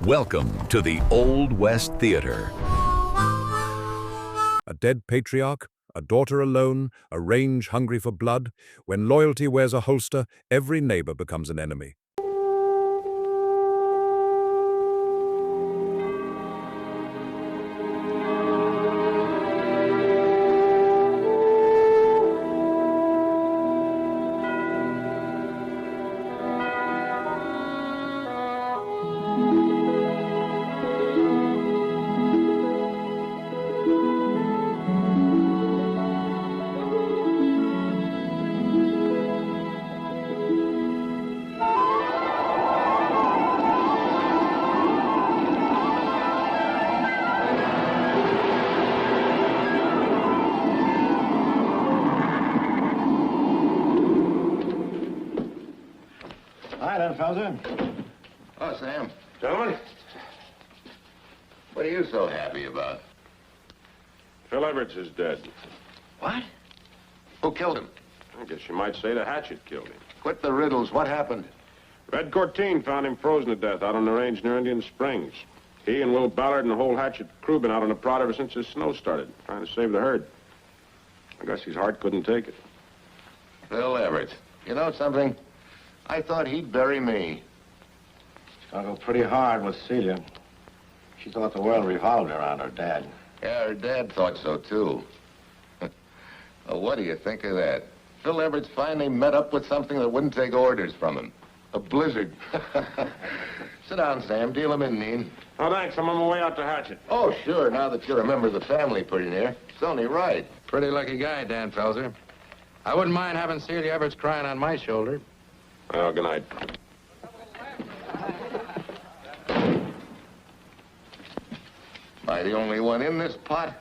Welcome to the Old West Theater. A dead patriarch, a daughter alone, a range hungry for blood. When loyalty wears a holster, every neighbor becomes an enemy. Oh, Sam. Gentlemen, What are you so happy about? Phil Everts is dead. What? Who killed him? I guess you might say the Hatchet killed him. Quit the riddles. What happened? Red Corteen found him frozen to death out on the range near Indian Springs. He and Will Ballard and the whole Hatchet crew been out on the prod ever since the snow started, trying to save the herd. I guess his heart couldn't take it. Phil Everett. You know something? I thought he'd bury me. I'll go pretty hard with Celia. She thought the world revolved around her dad. Yeah, her dad thought so, too. Well, what do you think of that? Phil Everett's finally met up with something that wouldn't take orders from him. A blizzard. Sit down, Sam. Deal him in, Neen. Oh, thanks. I'm on my way out to Hatchet. Oh, sure. Now that you're a member of the family pretty near. It's only right. Pretty lucky guy, Dan Felser. I wouldn't mind having Celia Everts crying on my shoulder. Well, good night. Am I the only one in this pot?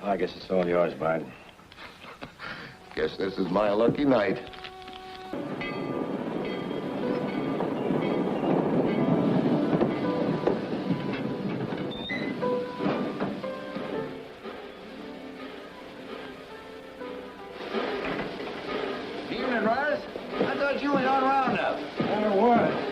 I guess it's all yours, Bud. Guess this is my lucky night. Evening, Russ. I thought you was on Roundup. I was.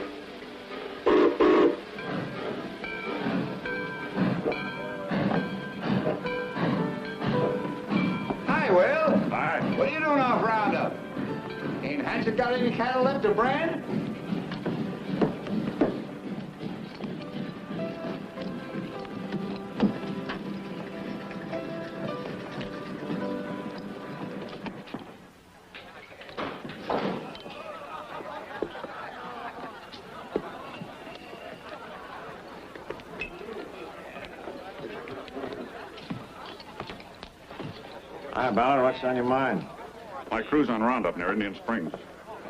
Hi, Will. Hi. What are you doing off Roundup? Ain't Hatchet got any cattle left to brand? Hi, Ballard. What's on your mind? My crew's on Roundup near Indian Springs.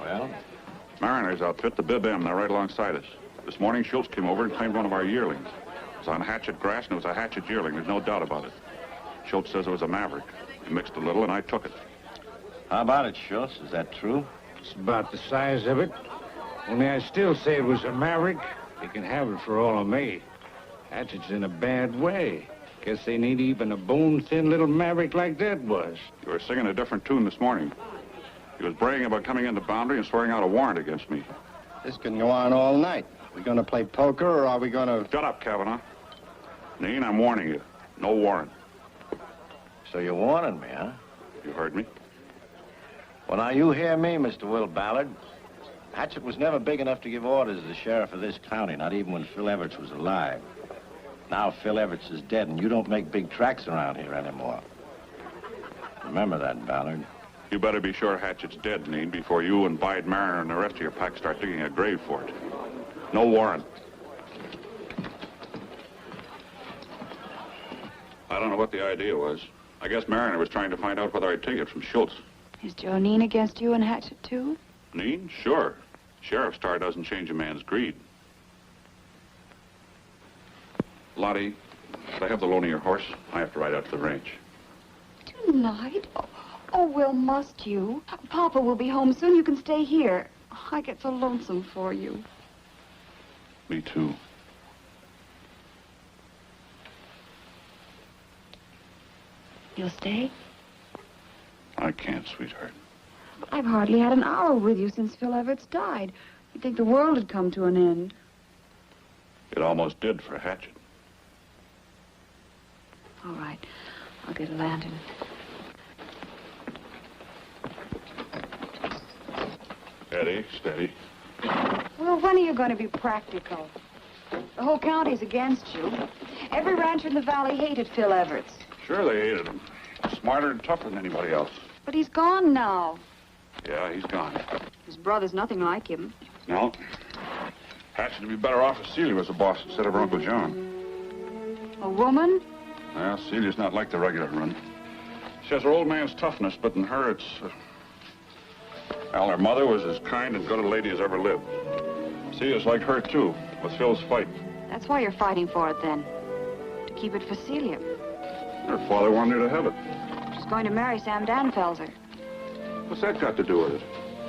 Well? Mariners outfit the Bib M. They're right alongside us. This morning, Schultz came over and claimed one of our yearlings. It was on Hatchet grass, and it was a Hatchet yearling. There's no doubt about it. Schultz says it was a maverick. He mixed a little, and I took it. How about it, Schultz? Is that true? It's about the size of it. Only I still say it was a maverick. They can have it for all of me. Hatchet's in a bad way. Guess they need even a bone-thin little maverick like that was. You were singing a different tune this morning. He was bragging about coming into Boundary and swearing out a warrant against me. This can go on all night. We gonna play poker, or are we gonna... Shut up, Kavanaugh. Neen, I'm warning you. No warrant. So you're warning me, huh? You heard me? Well, now, you hear me, Mr. Will Ballard. Hatchet was never big enough to give orders as the sheriff of this county, not even when Phil Everts was alive. Now Phil Everts is dead, and you don't make big tracks around here anymore. Remember that, Ballard. You better be sure Hatchet's dead, Neen, before you and Bide Mariner and the rest of your pack start digging a grave for it. No warrant. I don't know what the idea was. I guess Mariner was trying to find out whether I'd take it from Schultz. Is Joe Neen against you and Hatchet, too? Neen? Sure. Sheriff's star doesn't change a man's greed. Lottie, could I have the loan of your horse? I have to ride out to the ranch. Tonight? Oh, Will, must you? Papa will be home soon. You can stay here. I get so lonesome for you. Me too. You'll stay? I can't, sweetheart. But I've hardly had an hour with you since Phil Everts died. You'd think the world had come to an end. It almost did for Hatchet. All right. I'll get a lantern. Steady, steady. Well, when are you going to be practical? The whole county's against you. Every rancher in the valley hated Phil Everts. Sure they hated him. Smarter and tougher than anybody else. But he's gone now. Yeah, he's gone. His brother's nothing like him. No. Hatchet would be better off if Celia was the boss instead of her Uncle John. A woman? Well, Celia's not like the regular run. She has her old man's toughness, but in her it's... Well, her mother was as kind and good a lady as ever lived. Celia's like her, too, with Phil's fight. That's why you're fighting for it, then. To keep it for Celia. Her father wanted her to have it. She's going to marry Sam Danfelser. What's that got to do with it?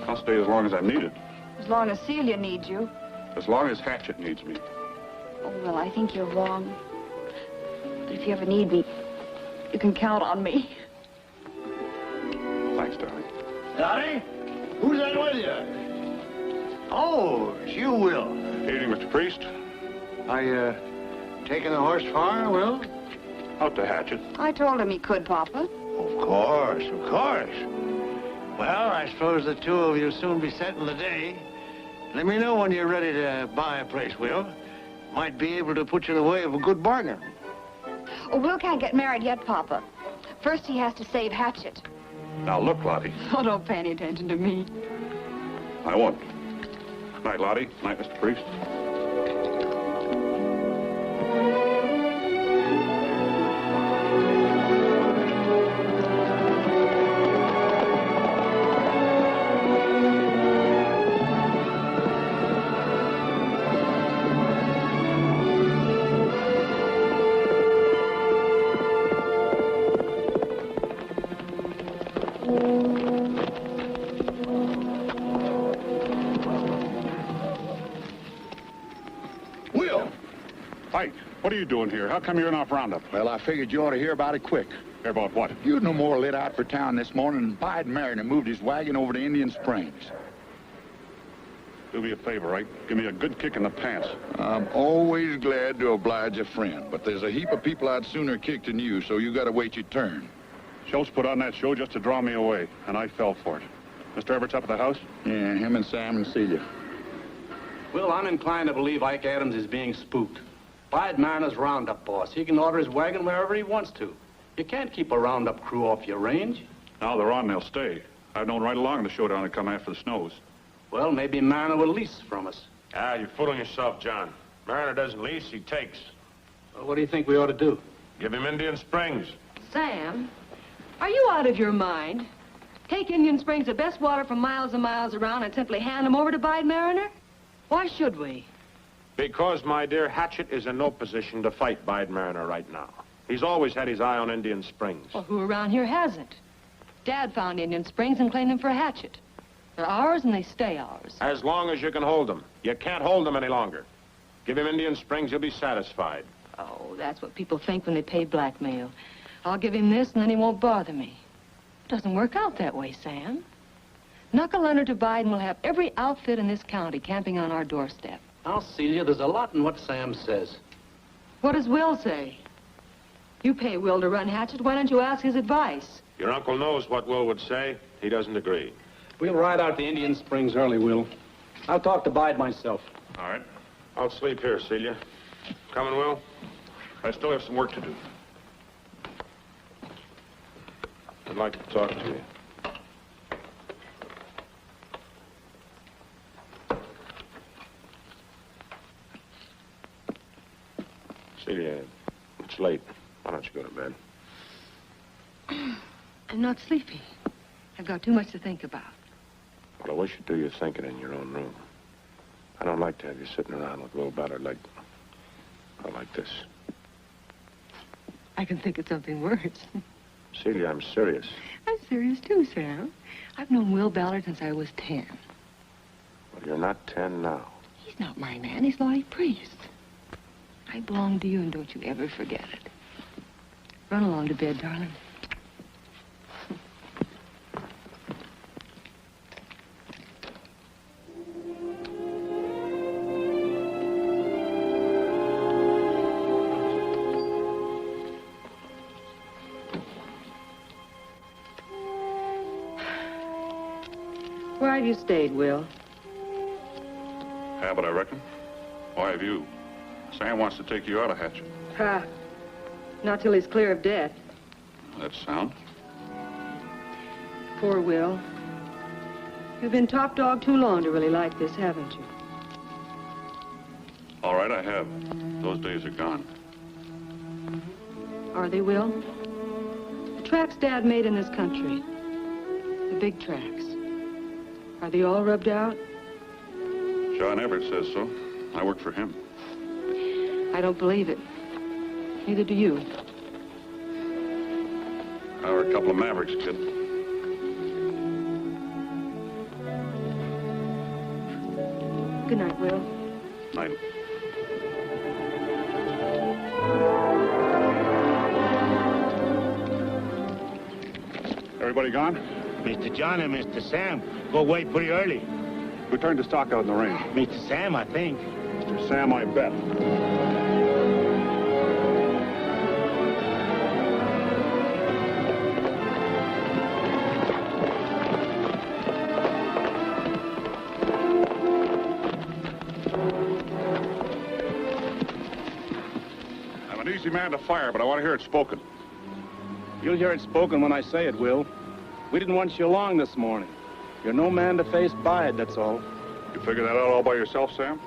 I'll stay as long as I'm needed. As long as Celia needs you. As long as Hatchet needs me. Oh, well, I think you're wrong. But if you ever need me, you can count on me. Thanks, darling. Johnny? Who's that with you? Oh, it's you, Will. Evening, Mr. Priest. Taking the horse far, Will? Out to Hatchet. I told him he could, Papa. Of course, of course. Well, I suppose the two of you soon be setting the day. Let me know when you're ready to buy a place, Will. Might be able to put you in the way of a good bargain. Oh, Will can't get married yet, Papa. First, he has to save Hatchet. Now, look, Lottie. Oh, don't pay any attention to me. I won't. Night, Lottie. Night, Mr. Priest. What are you doing here? How come you're off roundup? Well, I figured you ought to hear about it quick. Hear about what? You'd no more lit out for town this morning and Biden Mariner moved his wagon over to Indian Springs. Do me a favor, right? Give me a good kick in the pants. I'm always glad to oblige a friend, but there's a heap of people I'd sooner kick than you, so you gotta wait your turn. Schultz put on that show just to draw me away, and I fell for it. Mr. Everett's up at the house? Yeah, him and Sam and Celia. Well, I'm inclined to believe Ike Adams is being spooked. Bide Mariner's roundup boss. He can order his wagon wherever he wants to. You can't keep a roundup crew off your range. Now they're on, they'll stay. I've known right along the showdown to come after the snows. Well, maybe Mariner will lease from us. Ah, you're fooling yourself, John. Mariner doesn't lease, he takes. Well, what do you think we ought to do? Give him Indian Springs. Sam, are you out of your mind? Take Indian Springs, the best water for miles and miles around, and simply hand them over to Bide Mariner? Why should we? Because, my dear, Hatchet is in no position to fight Bide Mariner right now. He's always had his eye on Indian Springs. Well, who around here hasn't? Dad found Indian Springs and claimed them for Hatchet. They're ours and they stay ours. As long as you can hold them. You can't hold them any longer. Give him Indian Springs, you'll be satisfied. Oh, that's what people think when they pay blackmail. I'll give him this and then he won't bother me. It doesn't work out that way, Sam. Knuckle under to Biden will have every outfit in this county camping on our doorstep. Now, Celia, there's a lot in what Sam says. What does Will say? You pay Will to run Hatchet. Why don't you ask his advice? Your uncle knows what Will would say. He doesn't agree. We'll ride out to Indian Springs early, Will. I'll talk to Bide myself. All right. I'll sleep here, Celia. Coming, Will? I still have some work to do. I'd like to talk to you. Celia, it's late. Why don't you go to bed? I'm not sleepy. I've got too much to think about. Well, I wish you'd do your thinking in your own room. I don't like to have you sitting around with Will Ballard like this. I can think of something worse. Celia, I'm serious. I'm serious too, Sam. I've known Will Ballard since I was 10. Well, you're not 10 now. He's not my man. He's Lottie Priest. I belong to you, and don't you ever forget it. Run along to bed, darling. have you stayed, Will? Habit, I reckon. Why have you? Sam wants to take you out of Hatchet. Ha. Not till he's clear of debt. That's sound. Poor Will. You've been top dog too long to really like this, haven't you? All right, I have. Those days are gone. Are they, Will? The tracks Dad made in this country, the big tracks, are they all rubbed out? John Everett says so. I work for him. I don't believe it. Neither do you. We're a couple of mavericks, kid. Good night, Will. Night. Everybody gone? Mr. John and Mr. Sam go away pretty early. We turned the stock out in the range. Mr. Sam, I think. Mr. Sam, I bet. I'm an easy man to fire, but I want to hear it spoken. You'll hear it spoken when I say it, Will. We didn't want you along this morning. You're no man to face Bide, that's all. You figured that out all by yourself, Sam?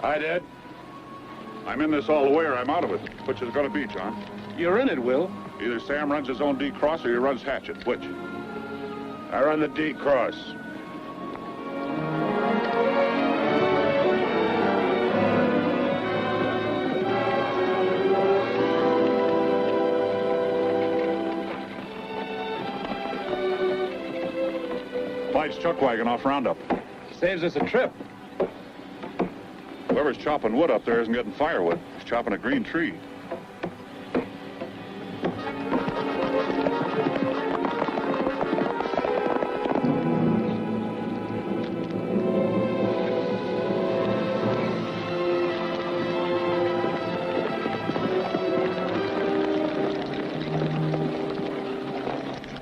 I did. I'm in this all the way or I'm out of it. Which is it going to be, John? You're in it, Will. Either Sam runs his own D-cross or he runs Hatchet. Which? I run the D-cross. Bide's chuck wagon off Roundup. Saves us a trip. Whoever's chopping wood up there isn't getting firewood. He's chopping a green tree.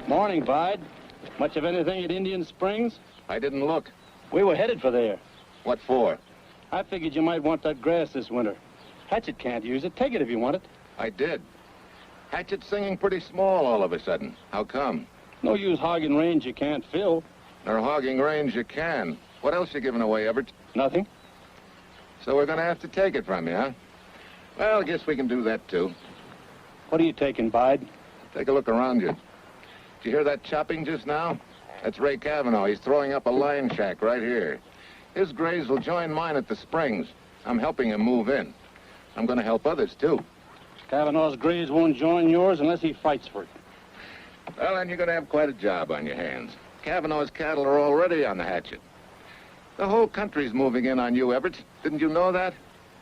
Morning, Bide. Much of anything at Indian Springs? I didn't look. We were headed for there. What for? I figured you might want that grass this winter. Hatchet can't use it. Take it if you want it. I did. Hatchet's singing pretty small all of a sudden. How come? No use hogging range you can't fill. Or hogging range you can. What else you giving away, Everett? Nothing. So we're going to have to take it from you, huh? Well, I guess we can do that, too. What are you taking, Bide? Take a look around you. Did you hear that chopping just now? That's Ray Cavanaugh. He's throwing up a line shack right here. His graze will join mine at the Springs. I'm helping him move in. I'm going to help others, too. Cavanaugh's graze won't join yours unless he fights for it. Well, then you're going to have quite a job on your hands. Cavanaugh's cattle are already on the Hatchet. The whole country's moving in on you, Everett. Didn't you know that?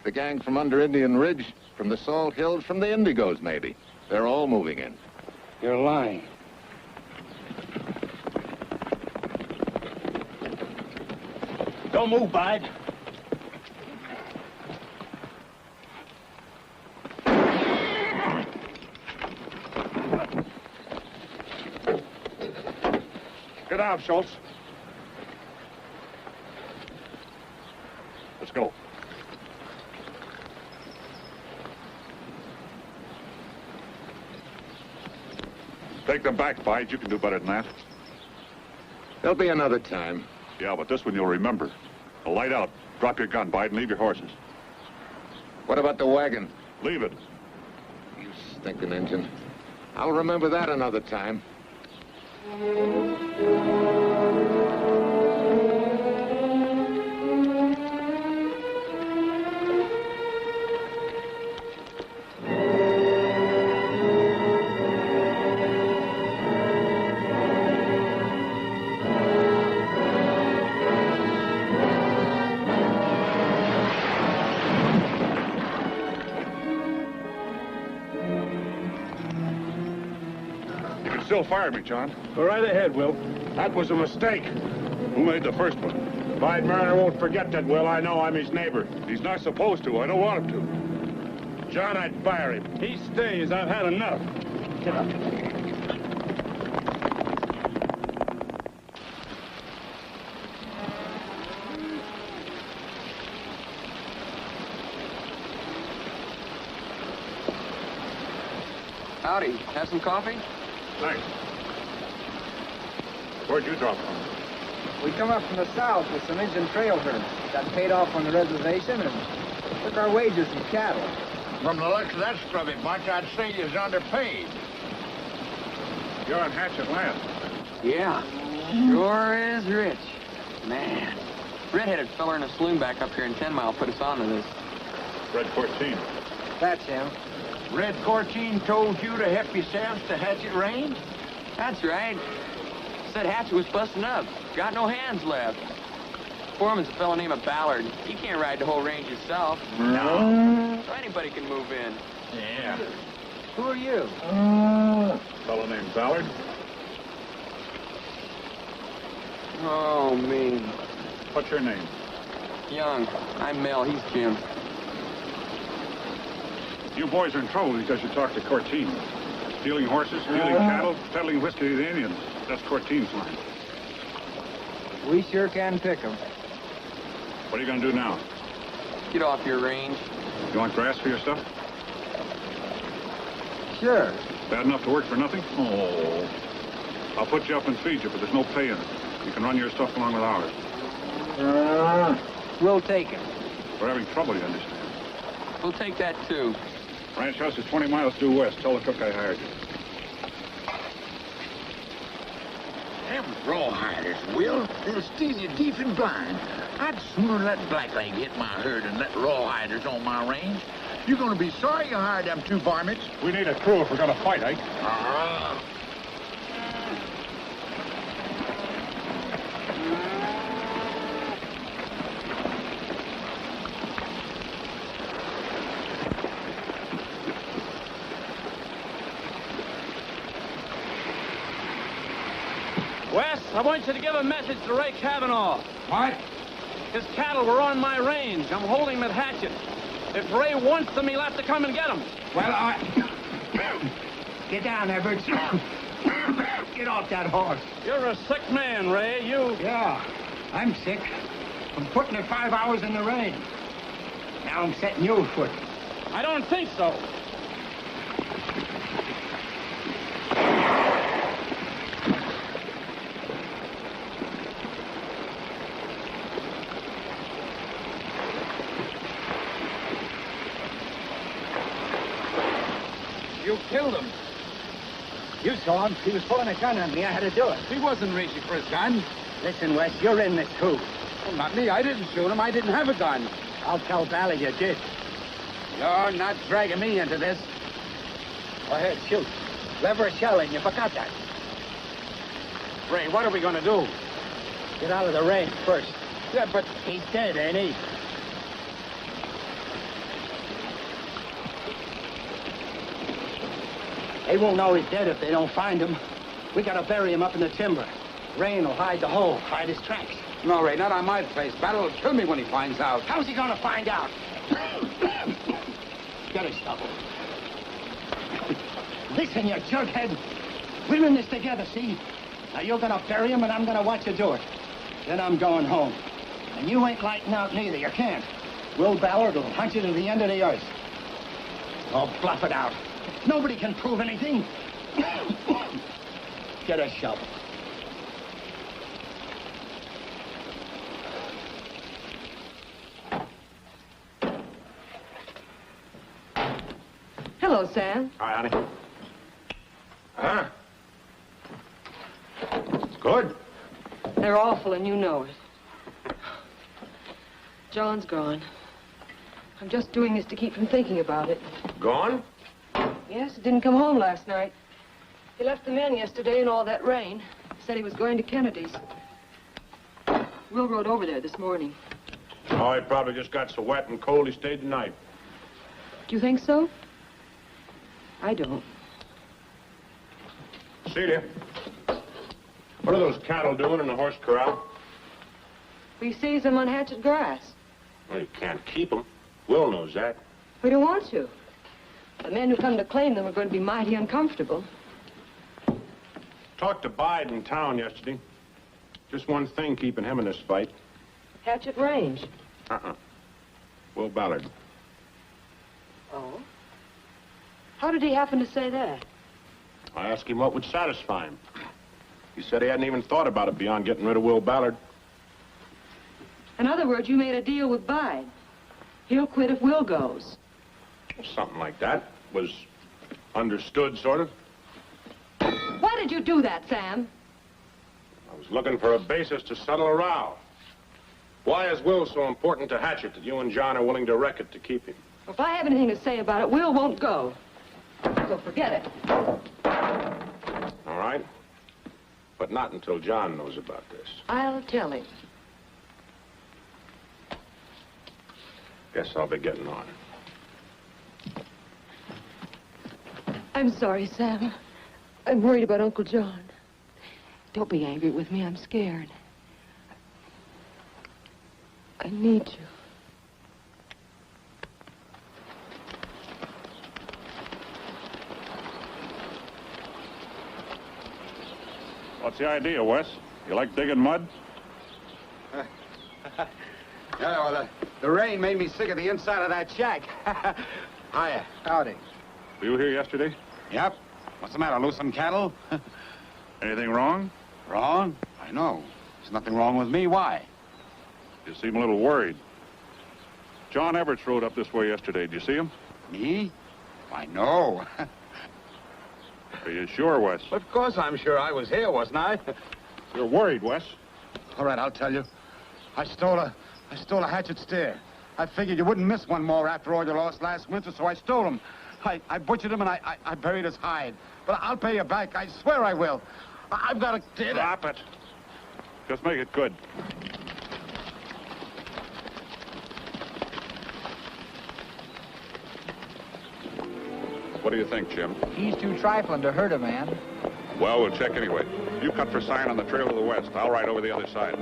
The gang from under Indian Ridge, from the Salt Hills, from the Indigos, maybe. They're all moving in. You're lying. Don't move, Bide. Get out, Schultz. Let's go. Take them back, Bide. You can do better than that. There'll be another time. Yeah, but this one you'll remember. Now light out. Drop your gun, Bide, and leave your horses. What about the wagon? Leave it. You stinking engine. I'll remember that another time. Still fire me, John. Go right ahead, Will. That was a mistake. Who made the first one? Bide Mariner won't forget that, Will. I know I'm his neighbor. He's not supposed to. I don't want him to. John, I'd fire him. He stays. I've had enough. Get up. Howdy. Have some coffee? Thanks. Where'd you drop from? We come up from the south with some Indian trail herds. Got paid off on the reservation and took our wages from cattle. From the looks of that scrubby bunch, I'd say you're underpaid. You're on Hatchet land. Yeah. Sure is rich. Man. Red-headed feller in a saloon back up here in 10 Mile put us on to this. Red 14. That's him. Red 14 told you to help yourselves to Hatchet range? That's right. Said Hatchet was busting up. Got no hands left. Foreman's a fellow named Ballard. He can't ride the whole range himself. No. So anybody can move in. Yeah. Who are you? Fellow named Ballard. Oh, me. What's your name? Young. I'm Mel. He's Jim. You boys are in trouble because you talked to Corteen. Stealing horses, stealing cattle, peddling whiskey to the Indians. That's Corteen's line. We sure can pick 'em. What are you going to do now? Get off your range. You want grass for your stuff? Sure. Bad enough to work for nothing? Oh. I'll put you up and feed you, but there's no pay in it. You can run your stuff along with ours. We'll take it. We're having trouble, you understand. We'll take that, too. Ranch house is 20 miles due west. Tell the cook I hired you. Them rawhiders, Will. They'll steal you deep and blind. I'd sooner let Blackleg hit my herd than let rawhiders on my range. You're gonna be sorry you hired them two varmints. We need a crew if we're gonna fight, Ike. Wes, I want you to give a message to Ray Cavanaugh. What? His cattle were on my range. I'm holding them at Hatchet. If Ray wants them, he'll have to come and get them. Well, Get down, Everett. Get off that horse. You're a sick man, Ray. Yeah, I'm sick. I'm putting it 5 hours in the rain. Now I'm setting you afoot. I don't think so. You killed him. You saw him. He was pulling a gun on me. I had to do it. He wasn't reaching for his gun. Listen, Wes, you're in this too. Well, not me. I didn't shoot him. I didn't have a gun. I'll tell Ballard you did. You're not dragging me into this. Go ahead, shoot. Lever a shell and you forgot that. Ray, what are we gonna do? Get out of the range first. Yeah, but He's dead, ain't he? They won't know he's dead if they don't find him. We gotta bury him up in the timber. Rain will hide the hole, hide his tracks. no, Ray, not on my face. Battle will kill me when he finds out. How's he gonna find out? Get a shovel. Listen, you jerkhead. We're in this together, see? Now you're gonna bury him and I'm gonna watch you do it. Then I'm going home. And you ain't lighting out neither, you can't. Will Ballard will hunt you to the end of the earth. Oh, bluff it out. Nobody can prove anything. Get a shovel. Hello, Sam. Hi, honey. Huh? It's good. They're awful, and you know it. John's gone. I'm just doing this to keep from thinking about it. Gone? Yes, he didn't come home last night. He left the men yesterday in all that rain. Said he was going to Kennedy's. Will rode over there this morning. Oh, he probably just got so wet and cold he stayed the night. Do you think so? I don't. Celia, what are those cattle doing in the horse corral? We seized them on Hatchet grass. Well, you can't keep them. Will knows that. We don't want to. The men who come to claim them are going to be mighty uncomfortable. Talked to Bide in town yesterday. Just one thing keeping him in this fight. Hatchet range. Will Ballard. Oh? How did he happen to say that? I asked him what would satisfy him. He said he hadn't even thought about it beyond getting rid of Will Ballard. In other words, you made a deal with Bide. He'll quit if Will goes. Something like that. Was understood, sort of. Why did you do that, Sam? I was looking for a basis to settle a row. Why is Will so important to Hatchet that you and John are willing to wreck it to keep him? If I have anything to say about it, Will won't go. So forget it. All right. But not until John knows about this. I'll tell him. Guess I'll be getting on. I'm sorry, Sam. I'm worried about Uncle John. Don't be angry with me. I'm scared. I need you. What's the idea, Wes? You like digging mud? Yeah, well, the rain made me sick of the inside of that shack. Hiya. Howdy. Were you here yesterday? Yep. What's the matter, lose some cattle? Anything wrong? Wrong? I know. There's nothing wrong with me. Why? You seem a little worried. John Everts rode up this way yesterday. Did you see him? Me? Why, no. Are you sure, Wes? Of course I'm sure I was here, wasn't I? You're worried, Wes. All right, I'll tell you. I stole a Hatchet steer. I figured you wouldn't miss one more after all you lost last winter, so I stole him. I butchered him and I buried his hide. But I'll pay you back. I swear I will. I've got to... Stop it. Just make it good. What do you think, Jim? He's too trifling to hurt a man. Well, we'll check anyway. You cut for sign on the trail to the west. I'll ride over the other side.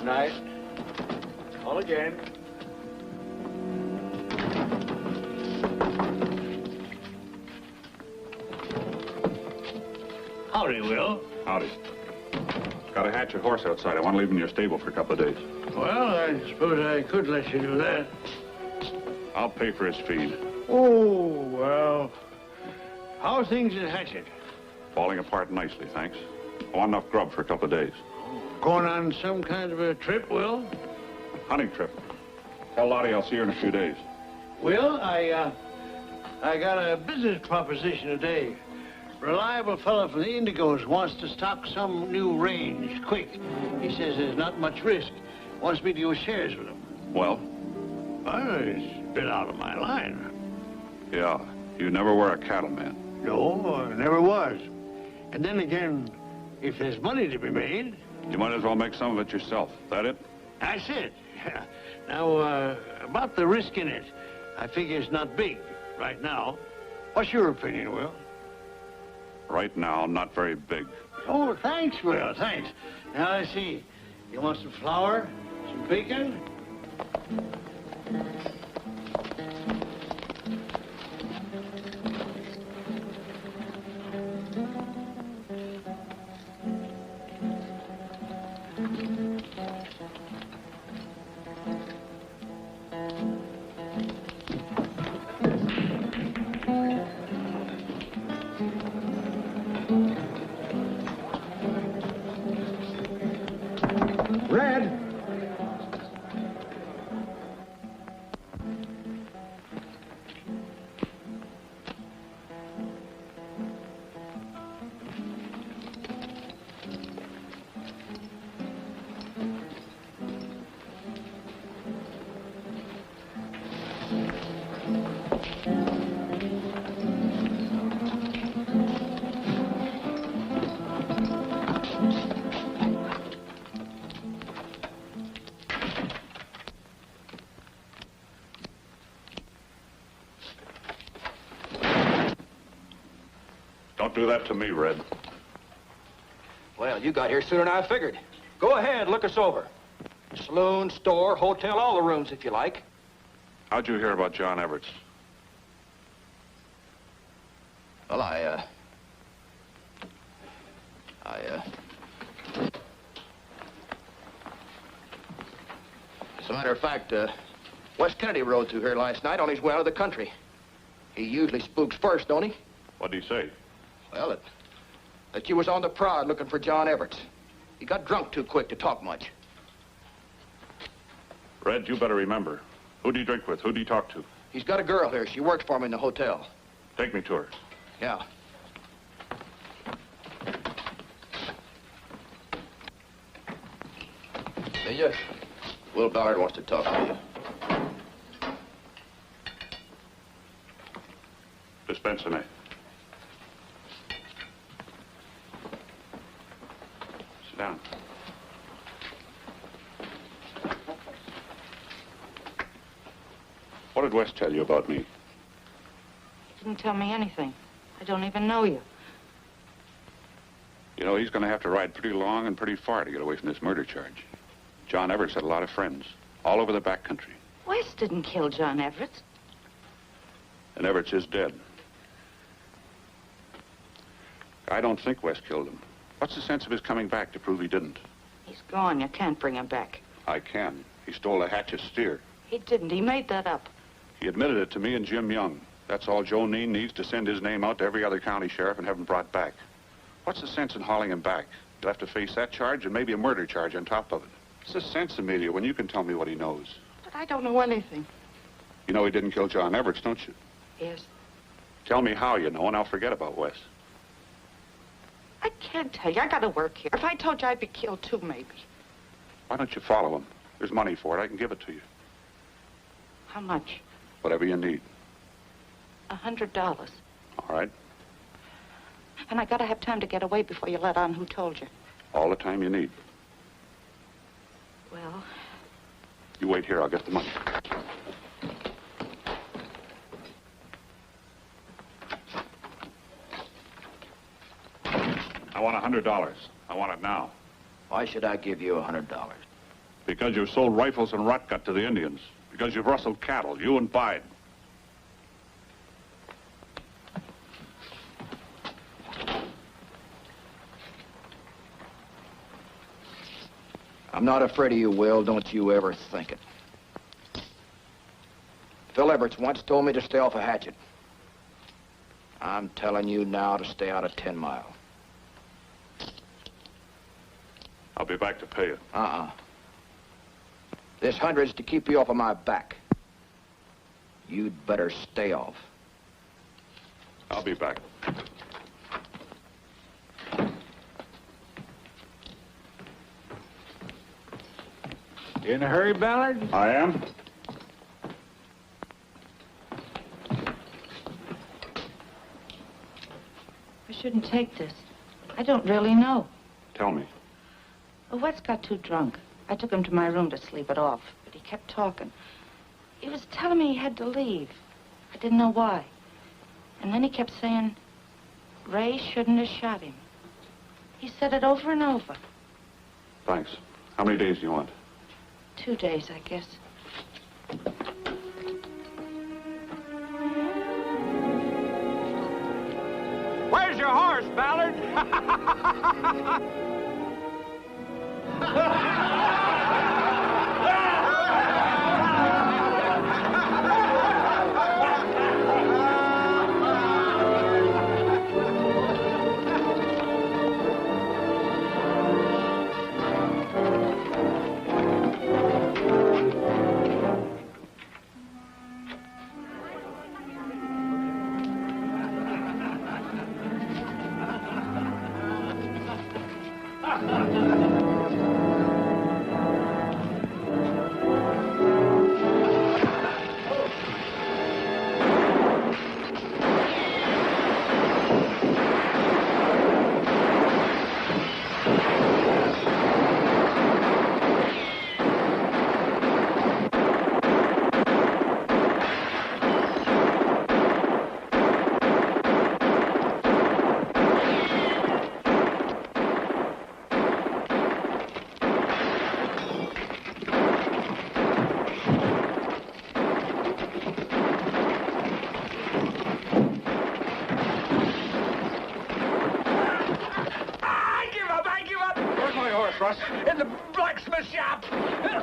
Night. All again. Howdy, Will. Howdy. Got a Hatchet horse outside. I want to leave him in your stable for a couple of days. Well, I suppose I could let you do that. I'll pay for his feed. Oh, well. How are things at Hatchet? Falling apart nicely, thanks. I want enough grub for a couple of days. Going on some kind of a trip, Will? Hunting trip. Tell Lottie I'll see her in a few days. Will, I got a business proposition today. Reliable fellow from the Indigos wants to stock some new range, quick. He says there's not much risk. Wants me to go shares with him. Well? Well, it's a bit out of my line. Yeah, you never were a cattleman. No, I never was. And then again, if there's money to be made... You might as well make some of it yourself. That it? That's it. Now, about the risk in it, I figure it's not big right now. What's your opinion, Will? Right now, not very big. Oh, thanks, Will, thanks. Now, let's see. You want some flour, some bacon? Red! Don't do that to me, Red. Well, you got here sooner than I figured. Go ahead, look us over. Saloon, store, hotel, all the rooms if you like. How'd you hear about John Everts? Well, as a matter of fact, Wes Kennedy rode through here last night on his way out of the country. He usually spooks first, don't he? What'd he say? Well, that you was on the prod looking for John Everts. He got drunk too quick to talk much. Red, you better remember. Who'd he drink with? Who'd he talk to? He's got a girl here. She works for him in the hotel. Take me to her. Yeah. Delia, Will Ballard wants to talk to you. Dispense me. Sit down. What did Wes tell you about me? He didn't tell me anything. I don't even know you. You know, he's going to have to ride pretty long and pretty far to get away from this murder charge. John Everts had a lot of friends, all over the back country. Wes didn't kill John Everts. And Everts is dead. I don't think Wes killed him. What's the sense of his coming back to prove he didn't? He's gone. You can't bring him back. I can. He stole a Hatchet steer. He didn't. He made that up. He admitted it to me and Jim Young. That's all Joe Neen needs to send his name out to every other county sheriff and have him brought back. What's the sense in hauling him back? You'll have to face that charge and maybe a murder charge on top of it. What's the sense, Amelia, when you can tell me what he knows? But I don't know anything. You know he didn't kill John Everts, don't you? Yes. Tell me how you know, and I'll forget about Wes. I can't tell you. I gotta work here. If I told you, I'd be killed too, maybe. Why don't you follow him? There's money for it. I can give it to you. How much? Whatever you need. $100. All right. And I gotta have time to get away before you let on who told you. All the time you need. Well, You wait here. I'll get the money. I want $100. I want it now. Why should I give you $100? Because you've sold rifles and rot gut to the Indians. Because you've rustled cattle, you and Bide. I'm not afraid of you, Will. Don't you ever think it. Phil Everts once told me to stay off a Hatchet. I'm telling you now to stay out of 10 Mile. I'll be back to pay you. This $100's to keep you off of my back. You'd better stay off. I'll be back. You in a hurry, Ballard? I am. I shouldn't take this. I don't really know. Tell me. Well, Wes got too drunk. I took him to my room to sleep it off, but he kept talking. He was telling me he had to leave. I didn't know why. And then he kept saying, Ray shouldn't have shot him. He said it over and over. Thanks. How many days do you want? 2 days, I guess. Where's your horse, Ballard? us in the blacksmith shop. Never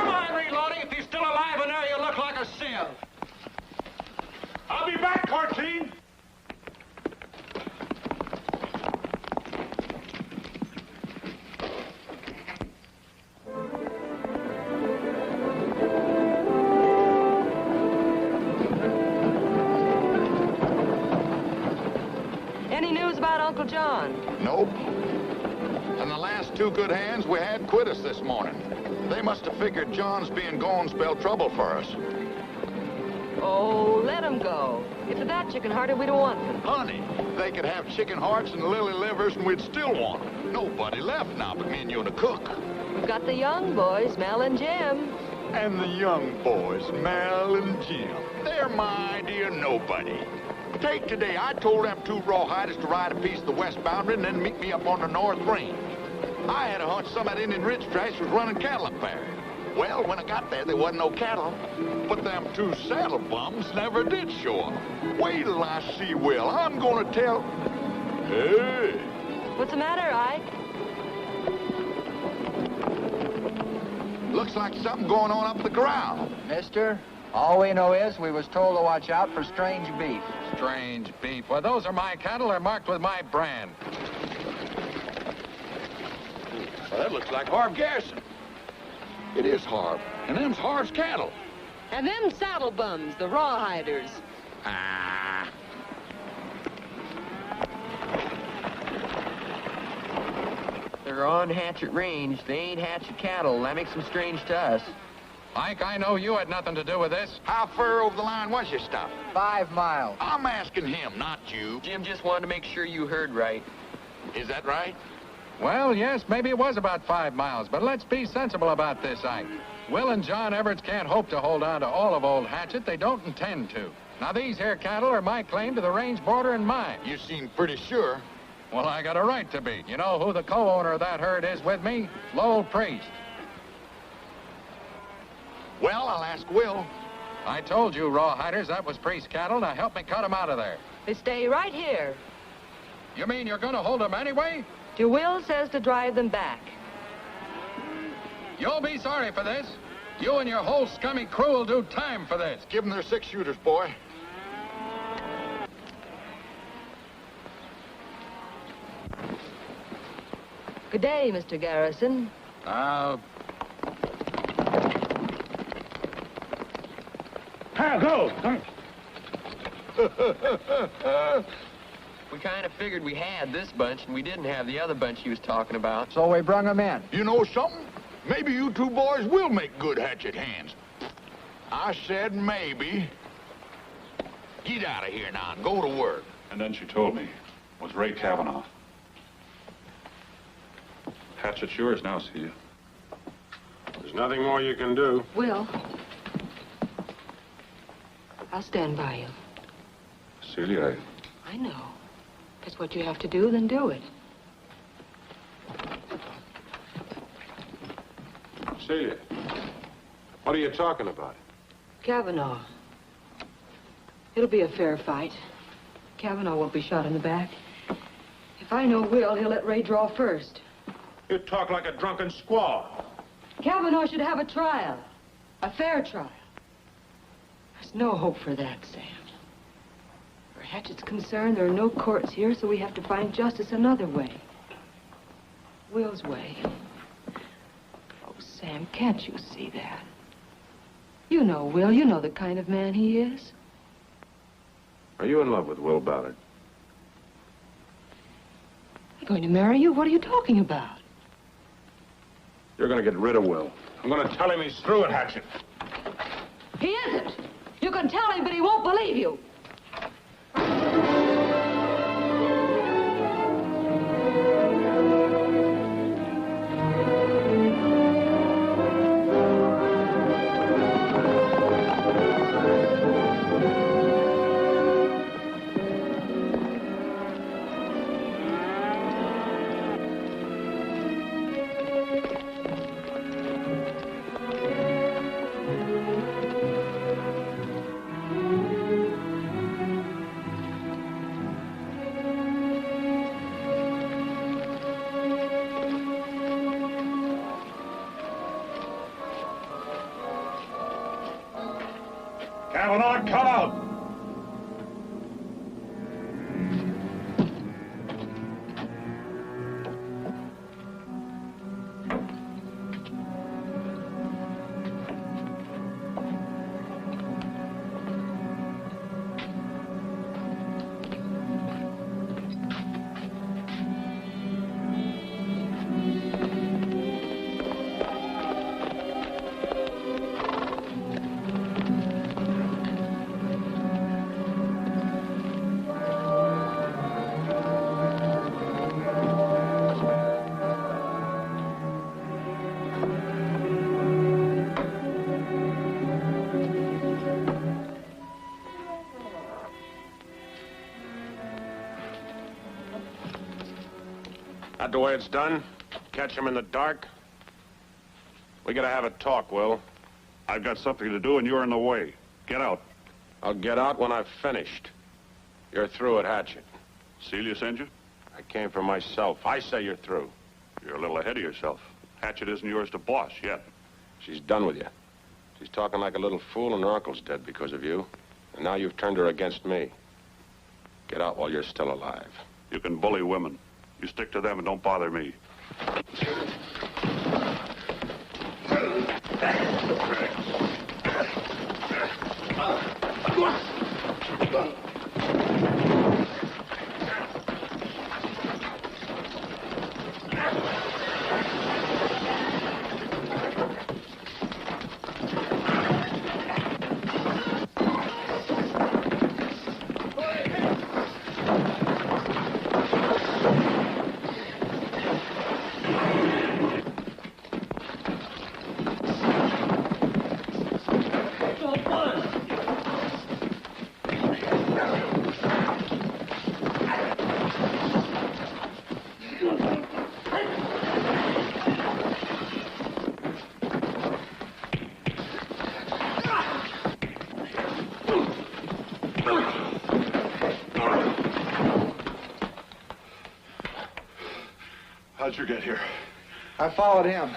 mind reloading. If he's still alive in there, you look like a sieve. I'll be back, Corteen. Any news about Uncle John? Nope. And the last two good hands we had quit us this morning. They must have figured John's being gone spelled trouble for us. Oh, let him go. If it's that chicken-hearted, we don't want them. Honey, they could have chicken hearts and lily livers and we'd still want them. Nobody left now but me and you and the cook. We've got the young boys, Mel and Jim. And the young boys, Mel and Jim. They're my idea of nobody. Take today, I told them two rawhiders to ride a piece of the west boundary and then meet me up on the north range. I had a hunch some of that Indian Ridge trash was running cattle up there. Well, when I got there wasn't no cattle. But them two saddle bums never did show up. Wait till I see Will. I'm gonna tell... Hey! What's the matter, Ike? Looks like something going on up the corral. Mister, all we know is we was told to watch out for strange beef. Strange beef. Well, those are my cattle. They're marked with my brand. Well, that looks like Harv Garrison. It is Harv. And them's Harv's cattle. And them saddle bums, the rawhiders. Ah. They're on Hatchet Range. They ain't Hatchet cattle. That makes them strange to us. Ike, I know you had nothing to do with this. How far over the line was your stop? 5 miles. I'm asking him, not you. Jim just wanted to make sure you heard right. Is that right? Well, yes, maybe it was about 5 miles, but let's be sensible about this, Ike. Will and John Everts can't hope to hold on to all of Old Hatchet. They don't intend to. Now, these here cattle are my claim to the range border and mine. You seem pretty sure. Well, I got a right to be. You know who the co-owner of that herd is with me? Lowell Priest. Well, I'll ask Will. I told you, rawhiders, that was Priest's cattle. Now help me cut them out of there. They stay right here. You mean you're going to hold them anyway? Your will says to drive them back. You'll be sorry for this. You and your whole scummy crew will do time for this. Give them their 6-shooters, boy. Good day, Mr. Garrison. Go! We kind of figured we had this bunch, and we didn't have the other bunch he was talking about. So we brung them in. You know something? Maybe you two boys will make good hatchet hands. I said maybe. Get out of here now and go to work. And then she told me it was Ray Kavanaugh. Hatchet's yours now, Celia. There's nothing more you can do. Will, I'll stand by you. Celia, I know. If it's what you have to do, then do it. Celia, what are you talking about? Kavanaugh. It'll be a fair fight. Kavanaugh won't be shot in the back. If I know Will, he'll let Ray draw first. You talk like a drunken squaw. Kavanaugh should have a trial. A fair trial. There's no hope for that, Sam. Where Hatchet's concerned, there are no courts here, so we have to find justice another way. Will's way. Oh, Sam, can't you see that? You know Will. You know the kind of man he is. Are you in love with Will Ballard? I'm going to marry you? What are you talking about? You're going to get rid of Will. I'm going to tell him he's through at Hatchet. He isn't. You can tell him, but he won't believe you. Kavanaugh, cut out! That the way it's done? Catch him in the dark? We gotta have a talk, Will. I've got something to do and you're in the way. Get out. I'll get out when I've finished. You're through at Hatchet. Celia sent you? I came for myself. I say you're through. You're a little ahead of yourself. Hatchet isn't yours to boss yet. She's done with you. She's talking like a little fool and her uncle's dead because of you. And now you've turned her against me. Get out while you're still alive. You can bully women. You stick to them and don't bother me. How'd you get here? I followed him.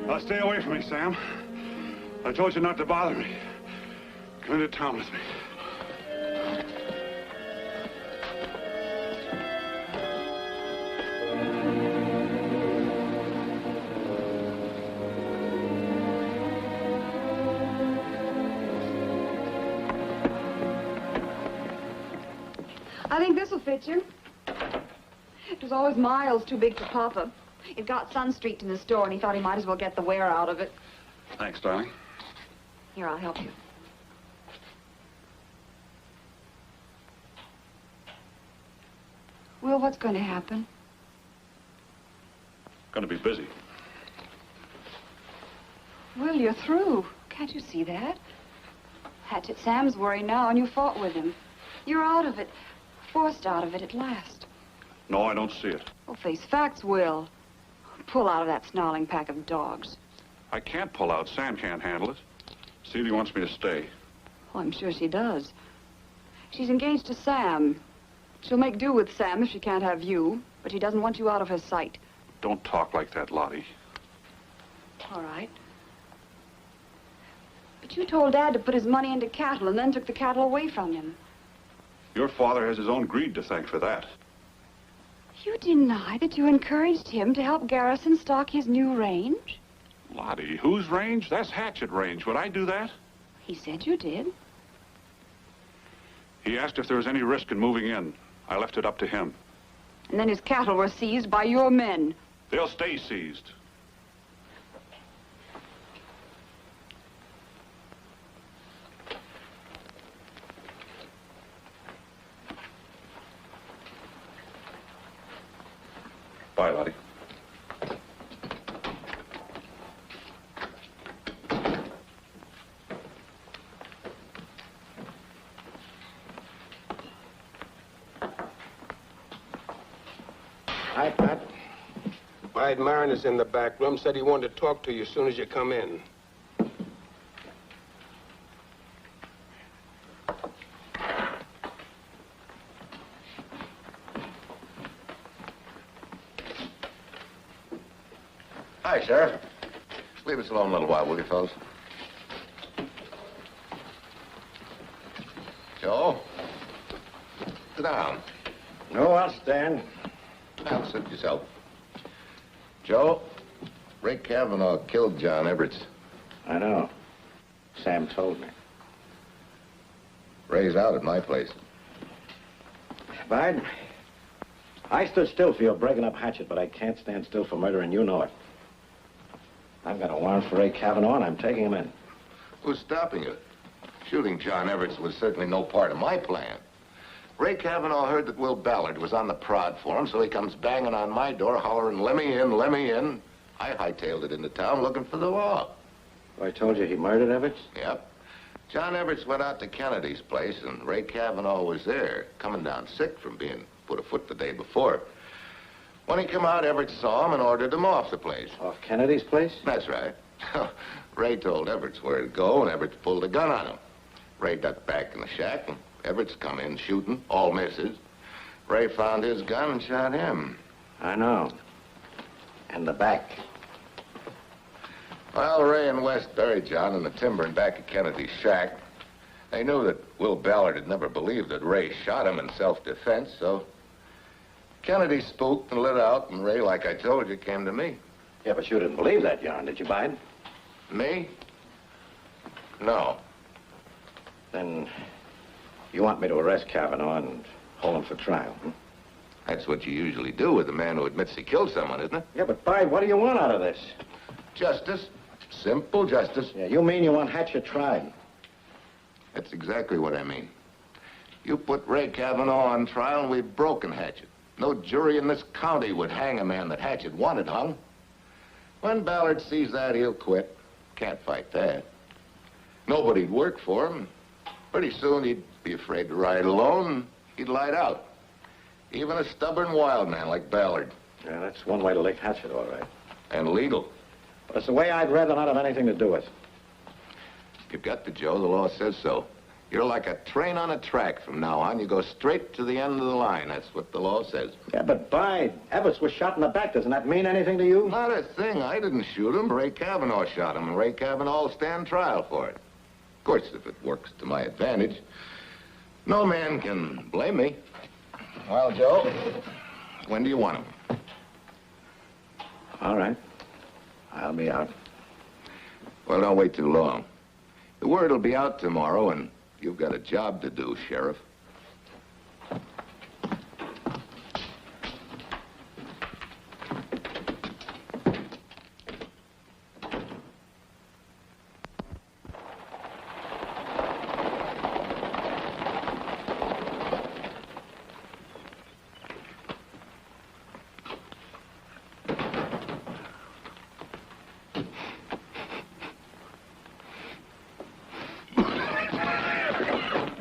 Now stay away from me, Sam. I told you not to bother me. Come into town with me. I think this will fit you. It was always miles too big for Papa. It got sun-streaked in the store, and he thought he might as well get the wear out of it. Thanks, darling. Here, I'll help you. Will, what's going to happen? Gonna be busy. Will, you're through. Can't you see that? Hatchet Sam's worried now, and you fought with him. You're out of it. Forced out of it at last. No, I don't see it. Well, face facts, Will. Pull out of that snarling pack of dogs. I can't pull out. Sam can't handle it. Celia wants me to stay. Oh, I'm sure she does. She's engaged to Sam. She'll make do with Sam if she can't have you, but she doesn't want you out of her sight. Don't talk like that, Lottie. All right. But you told Dad to put his money into cattle and then took the cattle away from him. Your father has his own greed to thank for that. You deny that you encouraged him to help Garrison stock his new range? Lottie, whose range? That's Hatchet range. Would I do that? He said you did. He asked if there was any risk in moving in. I left it up to him. And then his cattle were seized by your men. They'll stay seized. Bye, Lottie. Hi, Pat. Bide Mariner's in the back room. Said he wanted to talk to you as soon as you come in. Hi, Sheriff. Just leave us alone a little while, will you, fellas? Joe? Sit down. No, I'll stand. Now, sit yourself. Joe, Ray Kavanaugh killed John Everts. I know. Sam told me. Ray's out at my place. Bide, I stood still for your breaking up Hatchet, but I can't stand still for murder, and you know it. I've got a warrant for Ray Kavanaugh, and I'm taking him in. Who's stopping you? Shooting John Everts was certainly no part of my plan. Ray Kavanaugh heard that Will Ballard was on the prod for him, so he comes banging on my door, hollering, "Let me in, let me in." I hightailed it into town looking for the law. I told you he murdered Everts? Yep. John Everts went out to Kennedy's place, and Ray Kavanaugh was there, coming down sick from being put afoot the day before. When he came out, Everts saw him and ordered him off the place. Off Kennedy's place? That's right. Ray told Everts where to go, and Everts pulled a gun on him. Ray ducked back in the shack, and Everts come in shooting, all misses. Ray found his gun and shot him. I know. In the back. Well, Ray and West buried John in the timber in back of Kennedy's shack. They knew that Will Ballard had never believed that Ray shot him in self-defense, so Kennedy spooked and lit out, and Ray, like I told you, came to me. Yeah, but you didn't believe that, John, did you, Bide? Me? No. Then you want me to arrest Kavanaugh and hold him for trial, hmm? That's what you usually do with a man who admits he killed someone, isn't it? Yeah, but Bide, what do you want out of this? Justice. Simple justice. Yeah, you mean you want Hatchet tried? That's exactly what I mean. You put Ray Kavanaugh on trial and we've broken Hatchet. No jury in this county would hang a man that Hatchet wanted hung. When Ballard sees that, he'll quit. Can't fight that. Nobody'd work for him. Pretty soon he'd be afraid to ride alone. He'd light out. Even a stubborn wild man like Ballard. Yeah, that's one way to lick Hatchet, all right. And legal. But it's a way I'd rather not have anything to do with. You've got to, Joe. The law says so. You're like a train on a track from now on. You go straight to the end of the line. That's what the law says. Yeah, but Bide, Everts was shot in the back. Doesn't that mean anything to you? Not a thing. I didn't shoot him. Ray Kavanaugh shot him, and Ray Kavanaugh will stand trial for it. Of course, if it works to my advantage, no man can blame me. Well, Joe, when do you want him? All right. I'll be out. Well, don't wait too long. The word will be out tomorrow, and you've got a job to do, Sheriff.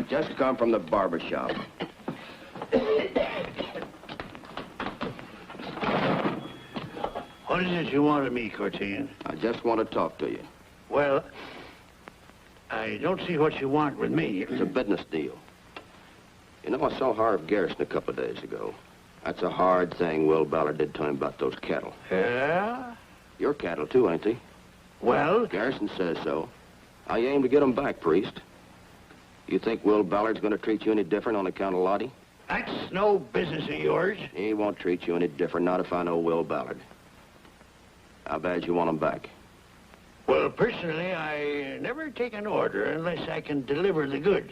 Just come from the barber shop. What is it you want of me, Corteen? I just want to talk to you. Well, I don't see what you want with me. It's a business deal. You know, I saw Harv Garrison a couple of days ago. That's a hard thing Will Ballard did to him about those cattle. Yeah? Your cattle, too, ain't they? Well? Garrison says so. I aim to get them back, Priest. You think Will Ballard's going to treat you any different on account of Lottie? That's no business of yours. He won't treat you any different, not if I know Will Ballard. How bad you want him back? Well, personally, I never take an order unless I can deliver the goods.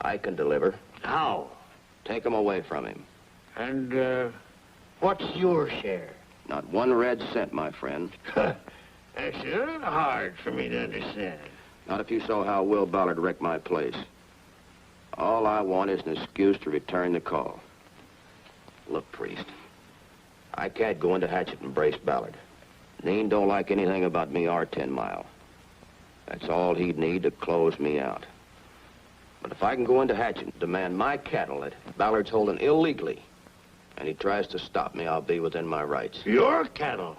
I can deliver. How? Take them away from him. And, what's your share? Not 1 red cent, my friend. That's a little hard for me to understand. Not if you saw how Will Ballard wrecked my place. All I want is an excuse to return the call. Look, Priest, I can't go into Hatchet and brace Ballard. Dean don't like anything about me or 10 Mile. That's all he'd need to close me out. But if I can go into Hatchet and demand my cattle that Ballard's holding illegally, and he tries to stop me, I'll be within my rights. Your cattle?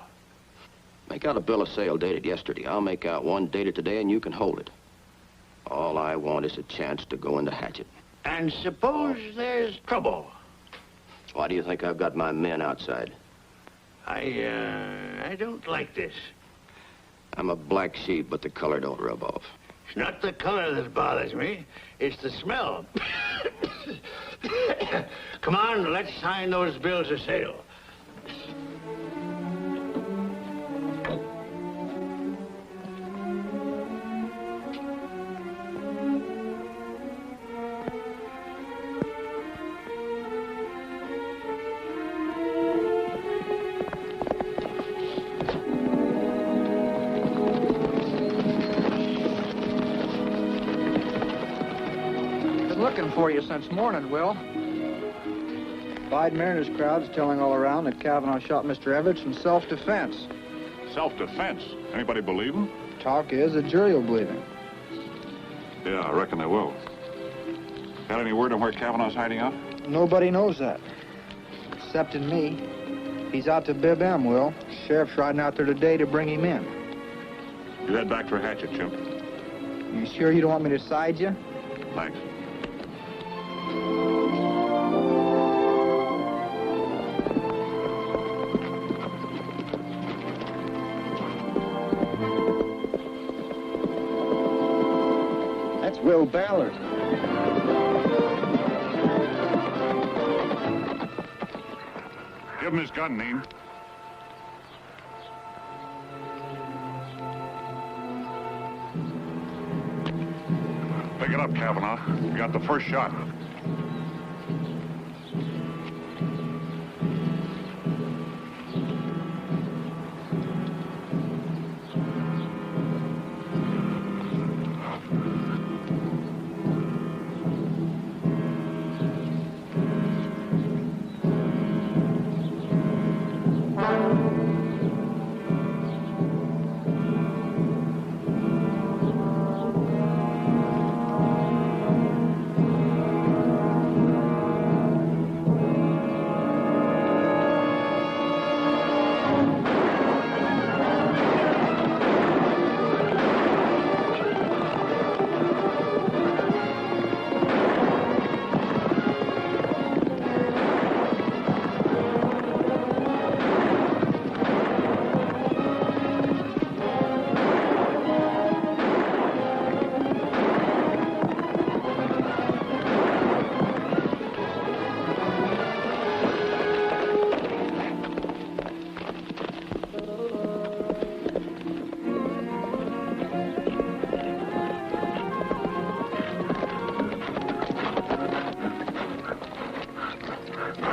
Make out a bill of sale dated yesterday. I'll make out one dated today, and you can hold it. All I want is a chance to go into Hatchet. And suppose there's trouble? Why do you think I've got my men outside? I don't like this. I'm a black sheep, but the color don't rub off. It's not the color that bothers me. It's the smell. Come on, let's sign those bills of sale. For you since morning, Will. Clyde Mariner's crowd's telling all around that Kavanaugh shot Mr. Everts in self-defense. Self-defense? Anybody believe him? Talk is the jury will believe him. Yeah, I reckon they will. Got any word on where Kavanaugh's hiding out? Nobody knows that. Except in me. He's out to Bib M, Will. Sheriff's riding out there today to bring him in. You head back for Hatchet, Chimp. You sure you don't want me to side you? Thanks. That's Will Ballard. Give him his gun, Neen. Pick it up, Kavanaugh. You got the first shot.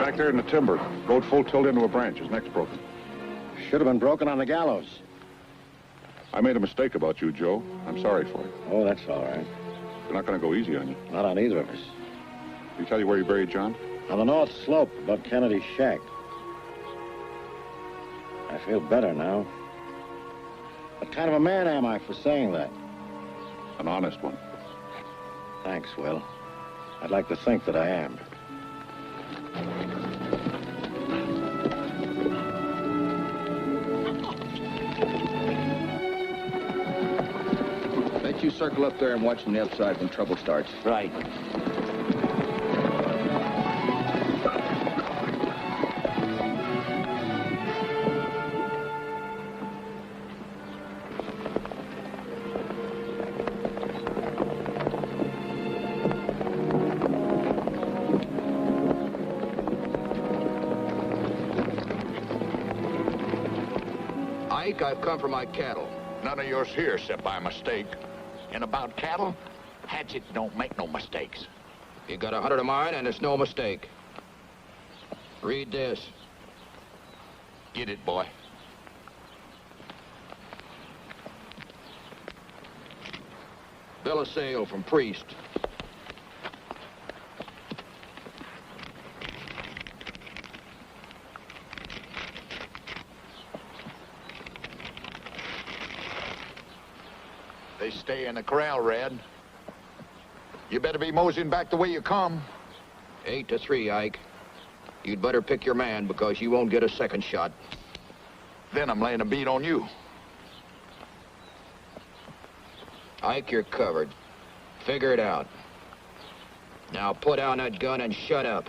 Back there in the timber. Rode full tilt into a branch. His neck's broken. Should have been broken on the gallows. I made a mistake about you, Joe. I'm sorry for it. Oh, that's all right. We're not going to go easy on you. Not on either of us. Did he tell you where you buried John? On the north slope, above Kennedy's shack. I feel better now. What kind of a man am I for saying that? An honest one. Thanks, Will. I'd like to think that I am. Bet you circle up there and watch from the outside when trouble starts. Right. Ike, I've come for my cattle. None of yours here, except by mistake. And about cattle, Hatchet don't make no mistakes. You got 100 of mine, and it's no mistake. Read this. Get it, boy. Bill of sale from Priest. They stay in the corral, Red. You better be moseying back the way you come. 8 to 3, Ike. You'd better pick your man, because you won't get a second shot. Then I'm laying a bead on you. Ike, you're covered. Figure it out. Now put down that gun and shut up.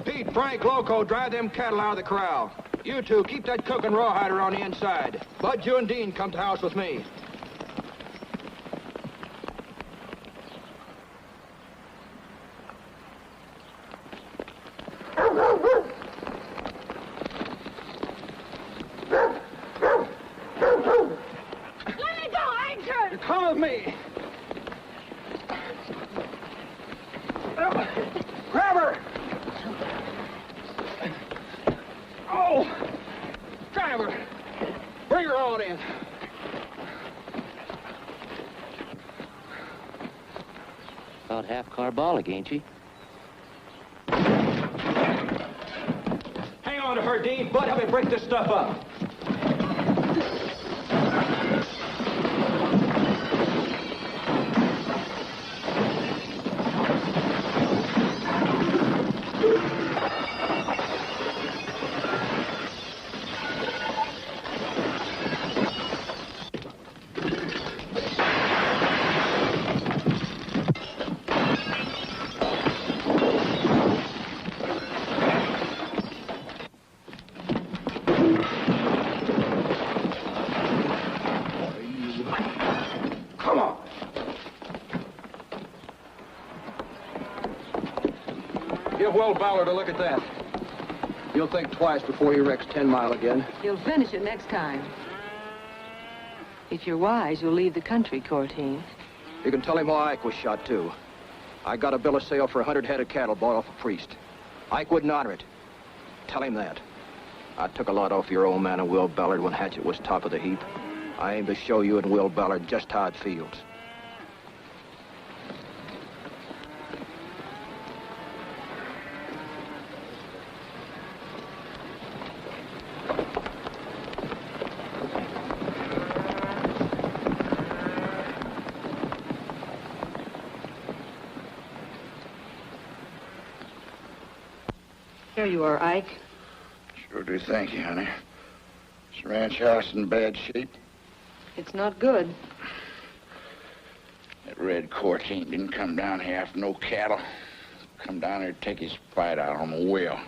Pete, Frank, Loco, drive them cattle out of the corral. You two, keep that cook and rawhider on the inside. Bud, you and Dean come to the house with me. Let me go, Anchor! Come with me. Grab her! Oh! Driver! Bring her on in. About half carbolic, ain't she? Hang on to her, Dean. Bud, help me break this stuff up. Give Will Ballard a look at that. He'll think twice before he wrecks 10 Mile again. You'll finish it next time. If you're wise, you'll leave the country, Corteen. You can tell him why Ike was shot, too. I got a bill of sale for 100 head of cattle bought off a priest. Ike wouldn't honor it. Tell him that. I took a lot off your old man and Will Ballard when Hatchet was top of the heap. I aim to show you and Will Ballard just how it feels. Here you are, Ike. Sure do thank you, honey. This ranch house in bad shape. It's not good. That red Corteen didn't come down here after no cattle. Come down here to take his fight out on the Will.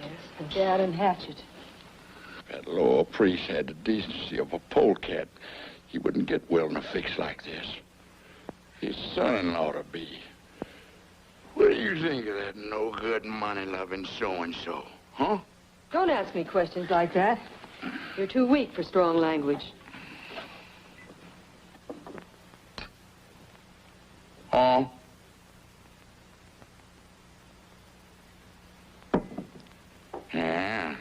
Yes, and Dad and Hatchet. That low priest had the decency of a polecat. He wouldn't get Will in a fix like this. His son-in-law to be. What do you think of that no-good, money-loving so-and-so, huh? Don't ask me questions like that. You're too weak for strong language. Huh? Yeah.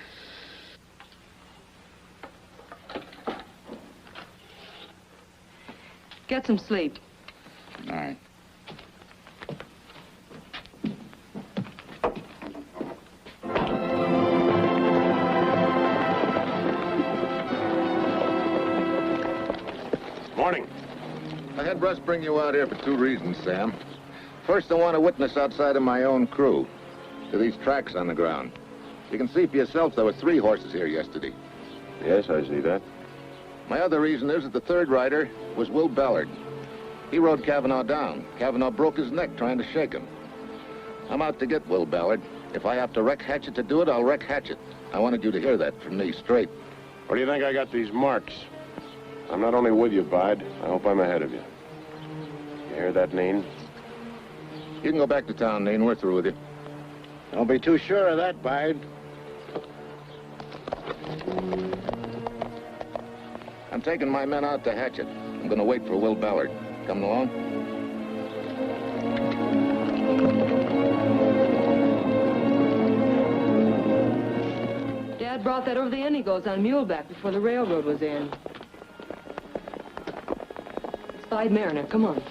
Get some sleep. All right. Morning. I had Russ bring you out here for two reasons, Sam. First, I want a witness outside of my own crew to these tracks on the ground. You can see for yourself there were 3 horses here yesterday. Yes, I see that. My other reason is that the third rider was Will Ballard. He rode Cavanaugh down. Cavanaugh broke his neck trying to shake him. I'm out to get Will Ballard. If I have to wreck Hatchet to do it, I'll wreck Hatchet. I wanted you to hear that from me straight. Where do you think I got these marks? I'm not only with you, Bide. I hope I'm ahead of you. You hear that, Neen? You can go back to town, Neen. We're through with you. Don't be too sure of that, Bide. I'm taking my men out to Hatchet. I'm going to wait for Will Ballard. Coming along? Dad brought that over the Indigos on muleback before the railroad was in. It's Clyde Mariner. Come on.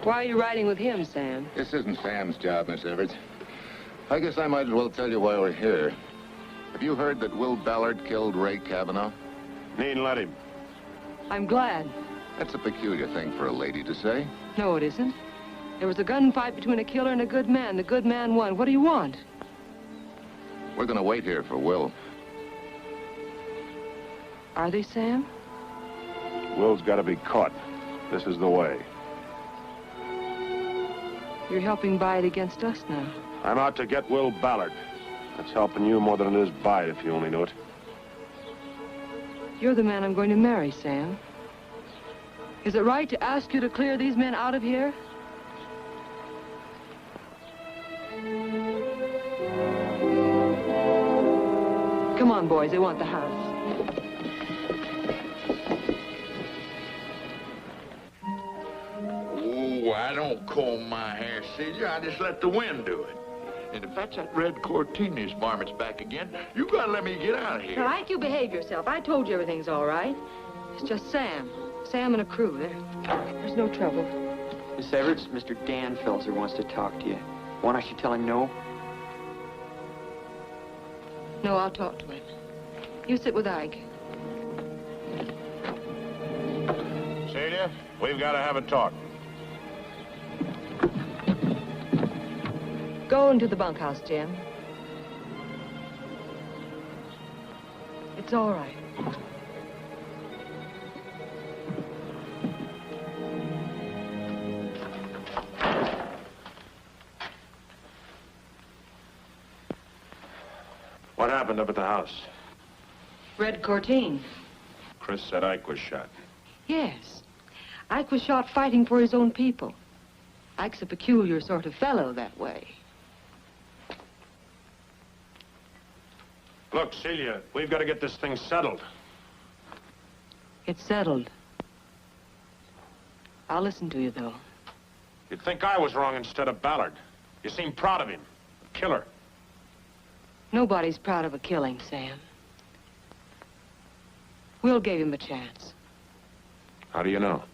Why are you riding with him, Sam? This isn't Sam's job, Miss Everts. I guess I might as well tell you why we're here. Have you heard that Will Ballard killed Ray Cavanaugh? Needn't let him. I'm glad. That's a peculiar thing for a lady to say. No, it isn't. There was a gunfight between a killer and a good man. The good man won. What do you want? We're gonna wait here for Will. Are they, Sam? Will's got to be caught. This is the way. You're helping Bide against us now. I'm out to get Will Ballard. That's helping you more than it is Bide, if you only knew it. You're the man I'm going to marry, Sam. Is it right to ask you to clear these men out of here? Come on, boys. They want the house. Oh, I don't comb my hair, Celia. I just let the wind do it. And if that's that red Cortina's varmint's back again, you gotta let me get out of here. Now, Ike, you behave yourself. I told you everything's all right. It's just Sam. Sam and a crew. There's no trouble. Miss Everts, Mr. Dan Felser wants to talk to you. Want I should tell him no? No, I'll talk to him. You sit with Ike. Celia, we've got to have a talk. Go into the bunkhouse, Jim. It's all right. What happened up at the house? Red Cortine. Chris said Ike was shot. Yes. Ike was shot fighting for his own people. Ike's a peculiar sort of fellow that way. Look, Celia, we've got to get this thing settled. It's settled. I'll listen to you, though. You'd think I was wrong instead of Ballard. You seem proud of him. A killer. Nobody's proud of a killing, Sam. Will gave him a chance. How do you know?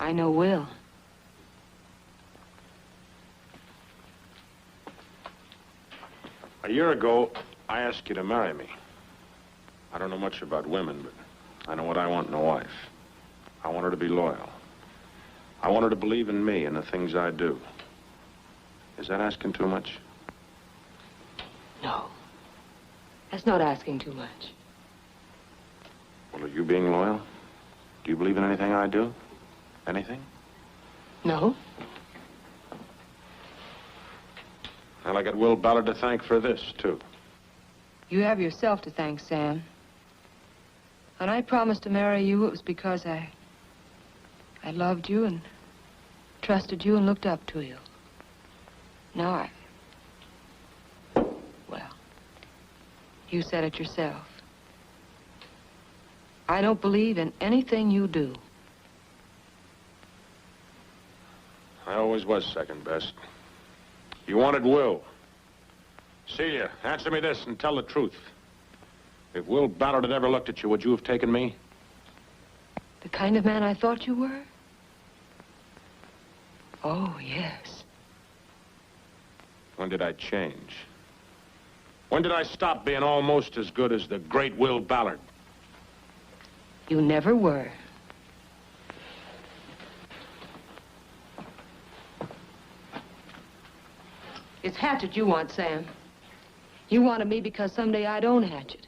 I know Will. A year ago, I asked you to marry me. I don't know much about women, but I know what I want in a wife. I want her to be loyal. I want her to believe in me and the things I do. Is that asking too much? No. That's not asking too much. Well, are you being loyal? Do you believe in anything I do? Anything? No. Well, I got Will Ballard to thank for this, too. You have yourself to thank, Sam. When I promised to marry you, it was because I loved you and trusted you and looked up to you. Now well, you said it yourself. I don't believe in anything you do. I always was second best. You wanted Will. Celia, answer me this and tell the truth. If Will Ballard had ever looked at you, would you have taken me? The kind of man I thought you were? Oh, yes. When did I change? When did I stop being almost as good as the great Will Ballard? You never were. It's Hatchet you want, Sam. You wanted me because someday I'd own Hatchet.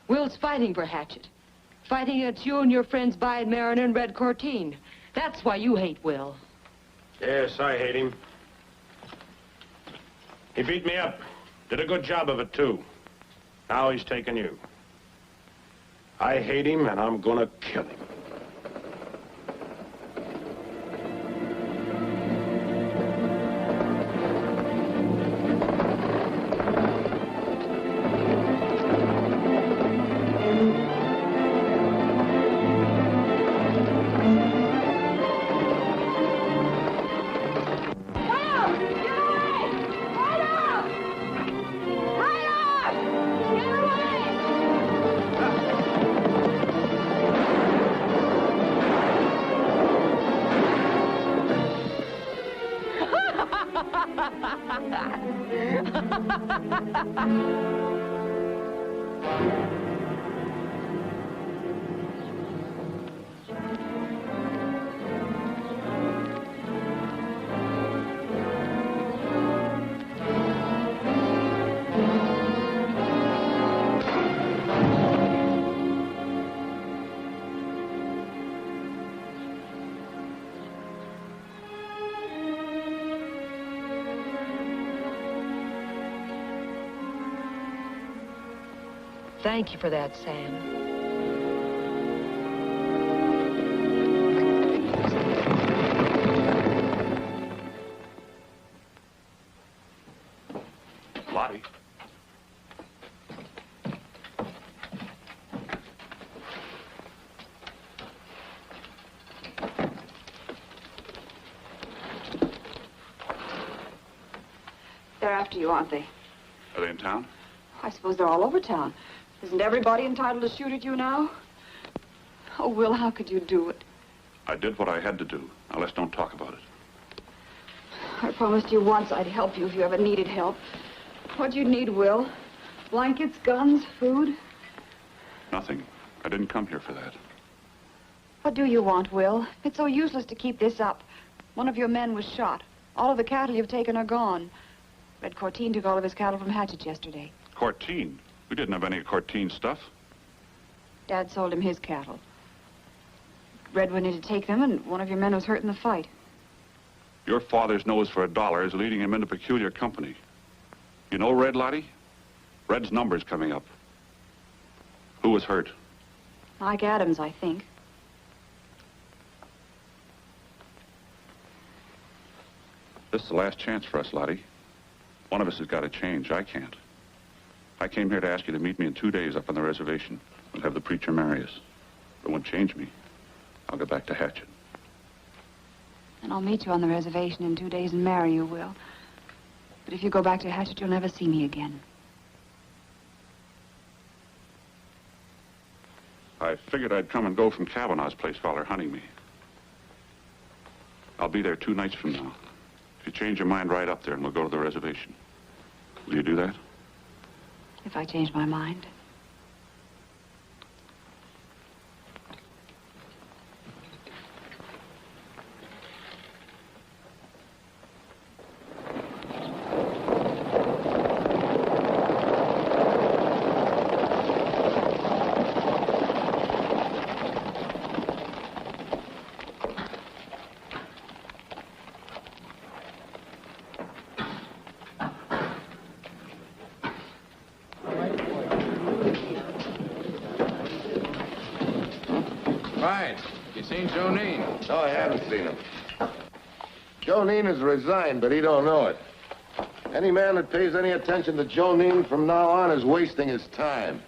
Will's fighting for Hatchet. Fighting against you and your friends Bide Mariner and Red Cortine. That's why you hate Will. Yes, I hate him. He beat me up. Did a good job of it, too. Now he's taking you. I hate him, and I'm gonna kill him. Thank you for that, Sam. Lottie. They're after you, aren't they? Are they in town? I suppose they're all over town. Isn't everybody entitled to shoot at you now? Oh, Will, how could you do it? I did what I had to do. Now let's don't talk about it. I promised you once I'd help you if you ever needed help. What'd you need, Will? Blankets, guns, food? Nothing. I didn't come here for that. What do you want, Will? It's so useless to keep this up. One of your men was shot. All of the cattle you've taken are gone. Red Corteen took all of his cattle from Hatchet yesterday. Corteen? We didn't have any Corteen stuff. Dad sold him his cattle. Red went in to take them, and one of your men was hurt in the fight. Your father's nose for $1 is leading him into peculiar company. You know Red, Lottie? Red's number's coming up. Who was hurt? Mike Adams, I think. This is the last chance for us, Lottie. One of us has got to change. I can't. I came here to ask you to meet me in 2 days up on the reservation and have the preacher marry us. If it won't change me, I'll go back to Hatchet. And I'll meet you on the reservation in 2 days and marry you, Will. But if you go back to Hatchet, you'll never see me again. I figured I'd come and go from Kavanaugh's place while they're hunting me. I'll be there 2 nights from now. If you change your mind, right up there and we'll go to the reservation. Will you do that? If I change my mind. Right. You seen Jonine? No, I haven't seen him. Jonine has resigned, but he don't know it. Any man that pays any attention to Jonine from now on is wasting his time.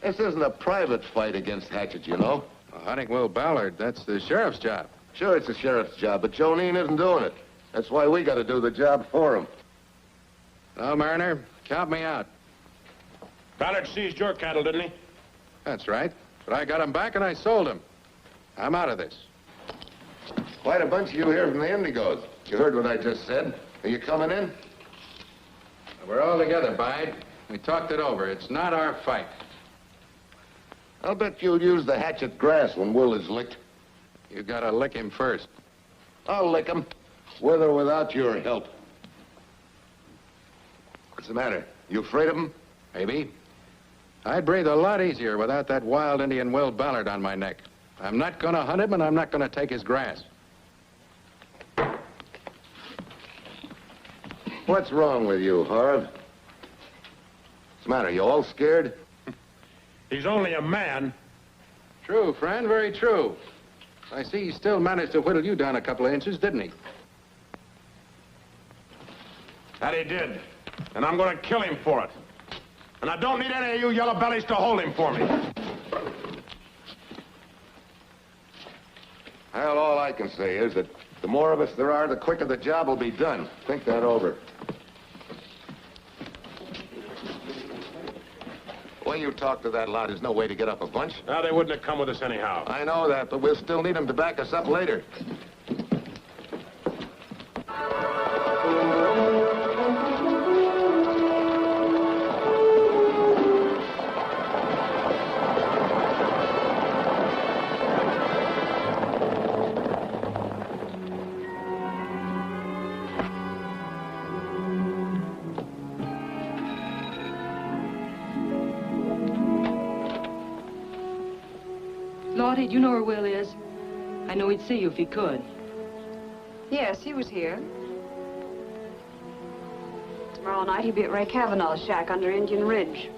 This isn't a private fight against Hatchet, you know. Hunting Will Ballard, that's the sheriff's job. Sure, it's the sheriff's job, but Jonine isn't doing it. That's why we got to do the job for him. Well, Mariner, count me out. Ballard seized your cattle, didn't he? That's right. But I got him back and I sold him. I'm out of this. Quite a bunch of you here from the Indigos. You heard what I just said. Are you coming in? We're all together, Bide. We talked it over. It's not our fight. I'll bet you'll use the Hatchet grass when Will is licked. You gotta lick him first. I'll lick him, with or without your help. What's the matter? You afraid of him? Maybe. I'd breathe a lot easier without that wild Indian Will Ballard on my neck. I'm not gonna hunt him and I'm not gonna take his grass. What's wrong with you, Harv? What's the matter? You all scared? He's only a man. True, friend, very true. I see he still managed to whittle you down a couple of inches, didn't he? That he did. And I'm gonna kill him for it. And I don't need any of you yellow bellies to hold him for me. Well, all I can say is that the more of us there are, the quicker the job will be done. Think that over. The way you talk to that lot, there's no way to get up a bunch. Now, they wouldn't have come with us anyhow. I know that, but we'll still need them to back us up later. Lottie, do you know where Will is? I know he'd see you if he could. Yes, he was here. Tomorrow night he'll be at Ray Kavanaugh's shack under Indian Ridge.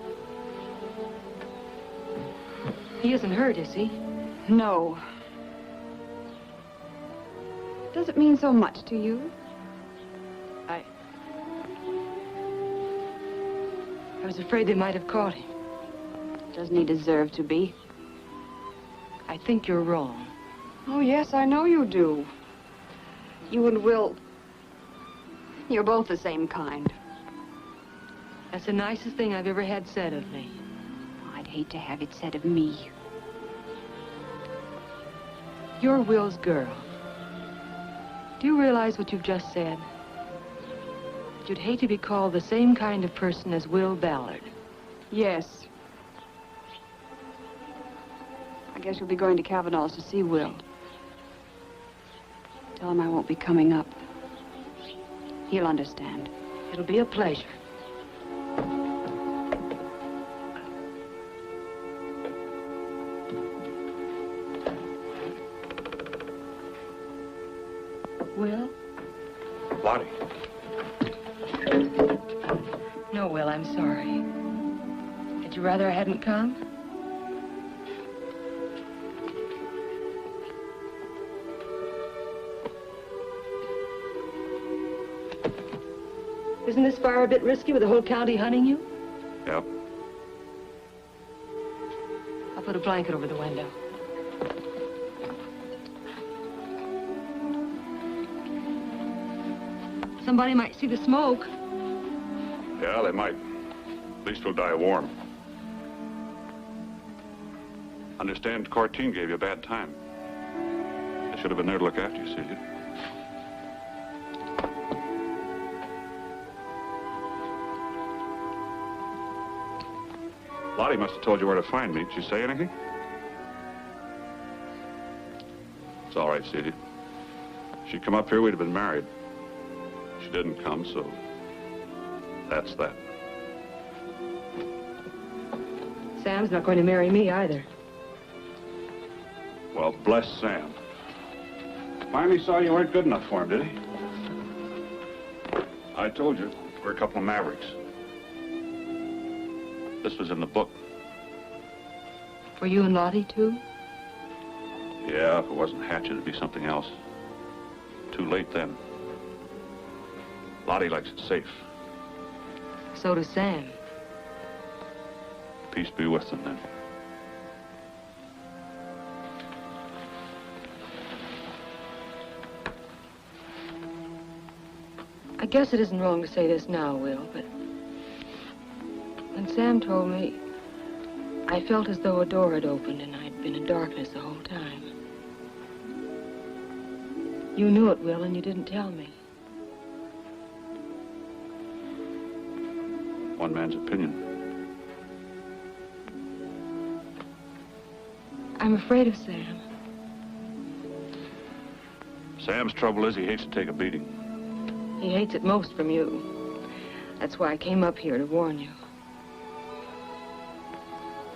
He isn't hurt, is he? No. Does it mean so much to you? I was afraid they might have caught him. Doesn't he deserve to be? I think you're wrong. Oh, yes, I know you do. You and Will, you're both the same kind. That's the nicest thing I've ever had said of me. I'd hate to have it said of me. You're Will's girl. Do you realize what you've just said? You'd hate to be called the same kind of person as Will Ballard. Yes. I guess you'll be going to Kavanaugh's to see Will. Tell him I won't be coming up. He'll understand. It'll be a pleasure. Will? Lottie. No, Will, I'm sorry. Had you rather I hadn't come? Isn't this fire a bit risky with the whole county hunting you? Yep. I'll put a blanket over the window. Somebody might see the smoke. Yeah, they might. At least we'll die warm. Understand Corteen gave you a bad time. They should have been there to look after you, Celia. Lottie must have told you where to find me. Did she say anything? It's all right, Celia. If she'd come up here, we'd have been married. She didn't come, so that's that. Sam's not going to marry me either. Well, bless Sam. Finally saw you weren't good enough for him, did he? I told you, we're a couple of mavericks. This was in the book. For you and Lottie, too? Yeah, if it wasn't Hatchet, it'd be something else. Too late then. Lottie likes it safe. So does Sam. Peace be with them, then. I guess it isn't wrong to say this now, Will, but when Sam told me, I felt as though a door had opened and I'd been in darkness the whole time. You knew it, Will, and you didn't tell me. One man's opinion. I'm afraid of Sam. Sam's trouble is he hates to take a beating. He hates it most from you. That's why I came up here to warn you.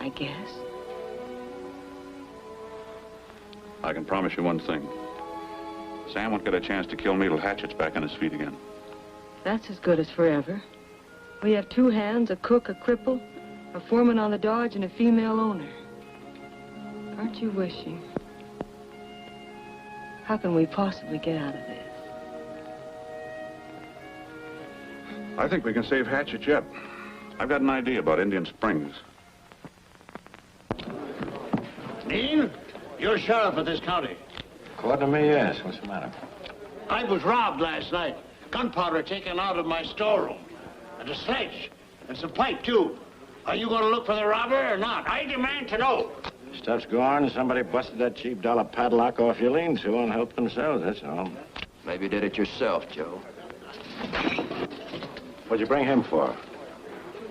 I guess. I can promise you one thing. Sam won't get a chance to kill me till Hatchet's back on his feet again. That's as good as forever. We have 2 hands, a cook, a cripple, a foreman on the dodge, and a female owner. Aren't you wishing? How can we possibly get out of this? I think we can save Hatchet yet. I've got an idea about Indian Springs. Dean, you're sheriff of this county. According to me, yes. What's the matter? I was robbed last night. Gunpowder taken out of my storeroom. And a sledge. And some pipe, too. Are you going to look for the robber or not? I demand to know. Stuff's gone. Somebody busted that cheap dollar padlock off your lean-to and helped themselves, that's all. Maybe you did it yourself, Joe. What'd you bring him for?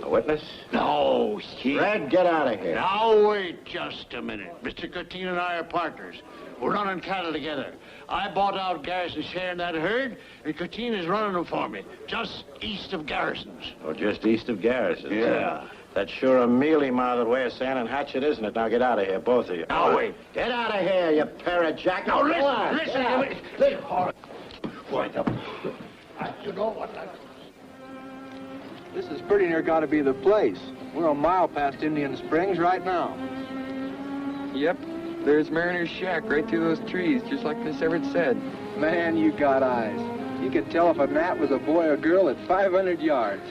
A witness? No, he... Red, get out of here. Now, wait just a minute. Mr. Corteen and I are partners. We're running cattle together. I bought out Garrison's share in that herd, and Corteen is running them for me, just east of Garrison's. Oh, just east of Garrison's? Yeah. That's sure a mealy-mouthed way of saying and Hatchet, isn't it? Now get out of here, both of you. Now, wait. Get out of here, you pair of jack. Now, listen, Go on, listen get to out. me. Listen. Wait up. You know what? This is pretty near got to be the place. We're a mile past Indian Springs right now. Yep, there's Mariner's shack right through those trees, just like Miss Everett said. Man, you got eyes. You can tell if a gnat was a boy or girl at 500 yards.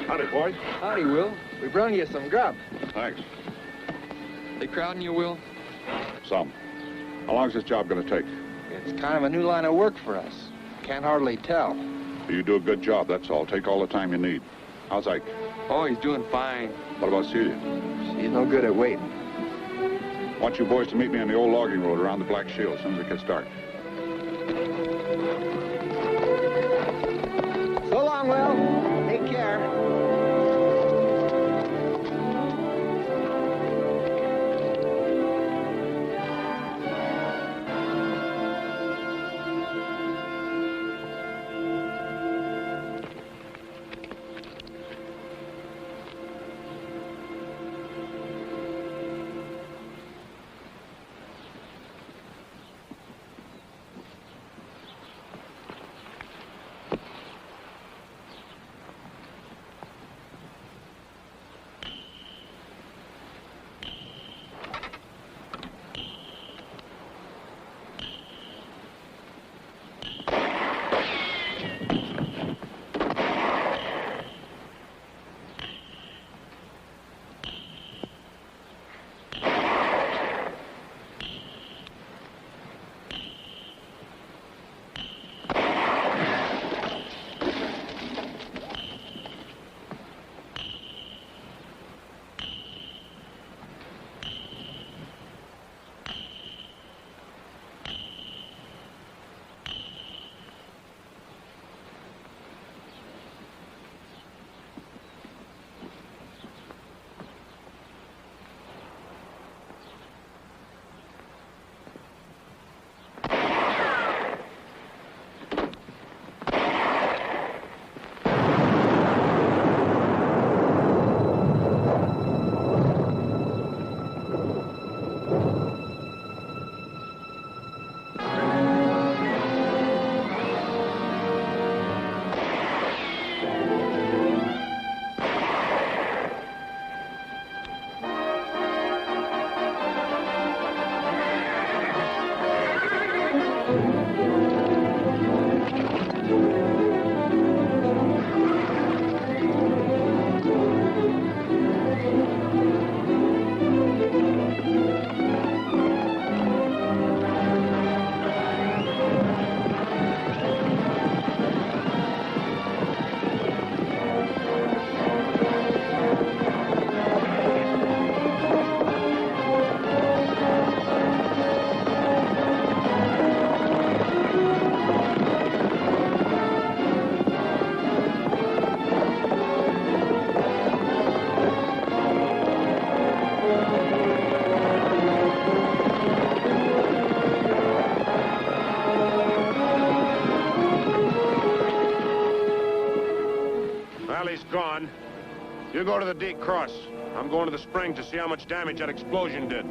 Howdy, boy. Howdy, Will. We brung you some grub. Thanks. They crowding you, Will? Some. How long's this job gonna take? It's kind of a new line of work for us. Can't hardly tell. You do a good job, that's all. Take all the time you need. How's Ike? Oh, he's doing fine. What about Celia? She's no good at waiting. I want you boys to meet me on the old logging road around the Black Shield as soon as it gets dark. So long, Will. Take care. Gone. You go to the D cross. I'm going to the springs to see how much damage that explosion did.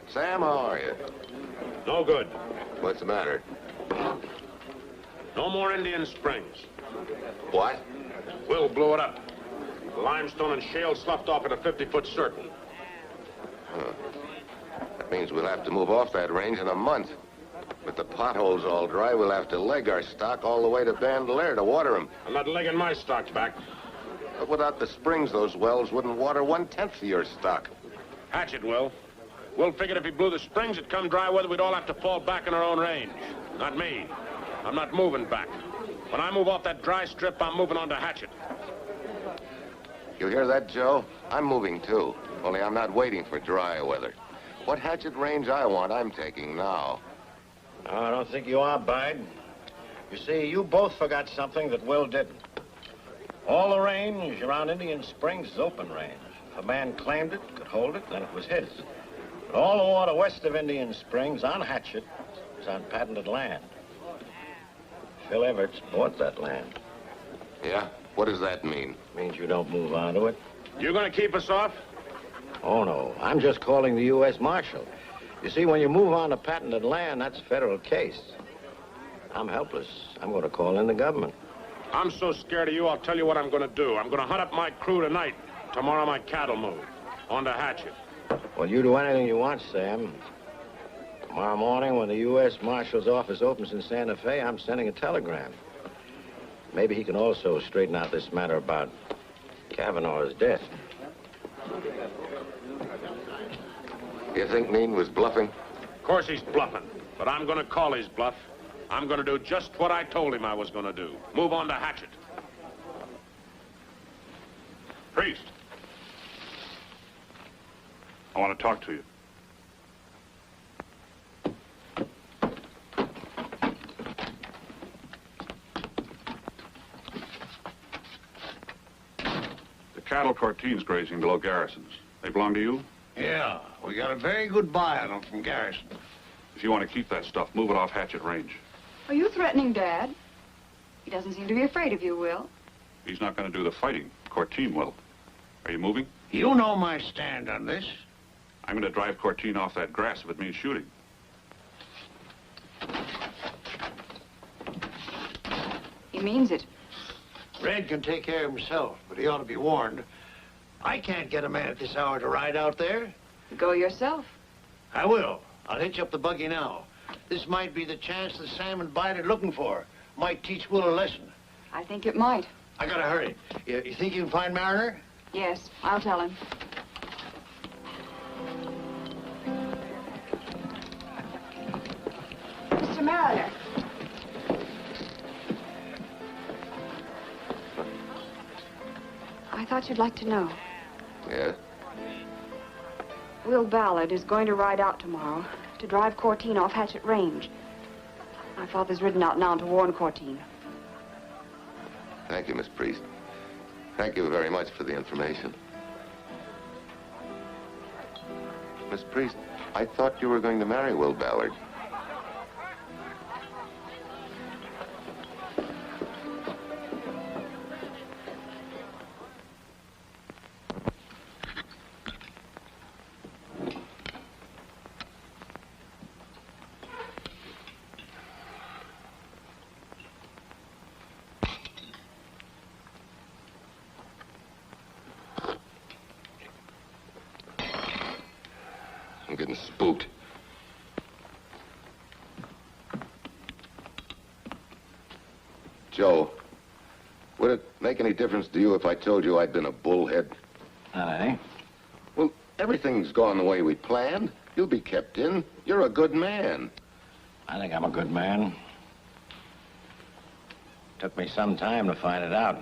Sam, how are you? No good. What's the matter? No more Indian Springs. What? Will blew it up. The limestone and shale sloughed off in a 50-foot circle. Huh. That means we'll have to move off that range in a month. With the potholes all dry, we'll have to leg our stock all the way to Bandelier to water them. I'm not legging my stock back. But without the springs, those wells wouldn't water 1/10 of your stock. Hatchet will. Will figured if he blew the springs, it'd come dry weather, we'd all have to fall back in our own range. Not me. I'm not moving back. When I move off that dry strip, I'm moving on to Hatchet. You hear that, Joe? I'm moving, too. Only I'm not waiting for dry weather. What Hatchet range I want, I'm taking now. No, I don't think you are, Bide. You see, you both forgot something that Will didn't. All the range around Indian Springs is open range. If a man claimed it, could hold it, then it was his. But all the water west of Indian Springs on Hatchet is on patented land. Phil Everts bought that land. Yeah? What does that mean? Means you don't move onto it. You gonna keep us off? Oh, no. I'm just calling the U.S. Marshal. You see, when you move on to patented land, that's a federal case. I'm helpless. I'm going to call in the government. I'm so scared of you, I'll tell you what I'm gonna do. I'm gonna hunt up my crew tonight. Tomorrow my cattle move. On to Hatchet. Well, you do anything you want, Sam. Tomorrow morning, when the U.S. Marshal's office opens in Santa Fe, I'm sending a telegram. Maybe he can also straighten out this matter about Kavanaugh's death. You think Mean was bluffing? Of course he's bluffing, but I'm gonna call his bluff. I'm gonna do just what I told him I was gonna do. Move on to Hatchet. Priest. I want to talk to you. The cattle Corteen's grazing below Garrison's. They belong to you? Yeah, we got a very good buy on them from Garrison. If you want to keep that stuff, move it off Hatchet Range. Are you threatening Dad? He doesn't seem to be afraid of you, Will. He's not going to do the fighting. Corteen will. Are you moving? You know my stand on this. I'm going to drive Corteen off that grass if it means shooting. He means it. Red can take care of himself, but he ought to be warned. I can't get a man at this hour to ride out there. Go yourself. I will. I'll hitch up the buggy now. This might be the chance that Sam and Bide are looking for. Might teach Will a lesson. I think it might. I gotta hurry. You think you can find Mariner? Yes, I'll tell him. Mr. Mariner. I thought you'd like to know. Yes? Will Ballard is going to ride out tomorrow to drive Corteen off Hatchet Range. My father's ridden out now to warn Corteen. Thank you, Miss Priest. Thank you very much for the information. Miss Priest, I thought you were going to marry Will Ballard. I'm getting spooked. Joe, would it make any difference to you if I told you I'd been a bullhead? Aye. Well, everything's gone the way we planned. You'll be kept in. You're a good man. I think I'm a good man. Took me some time to find it out.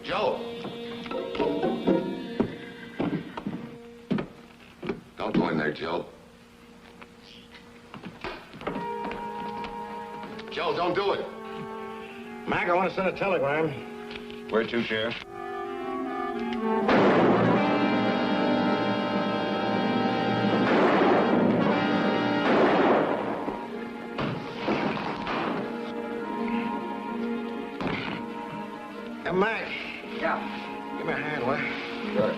Joe! Don't go in there, Joe. Joe, don't do it. Mac, I want to send a telegram. Where to, Sheriff? Hey, Mac. Yeah. Give me a hand, will you? Sure.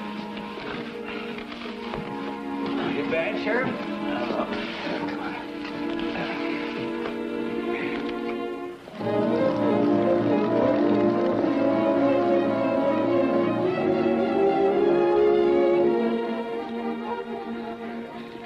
You bad, Sheriff?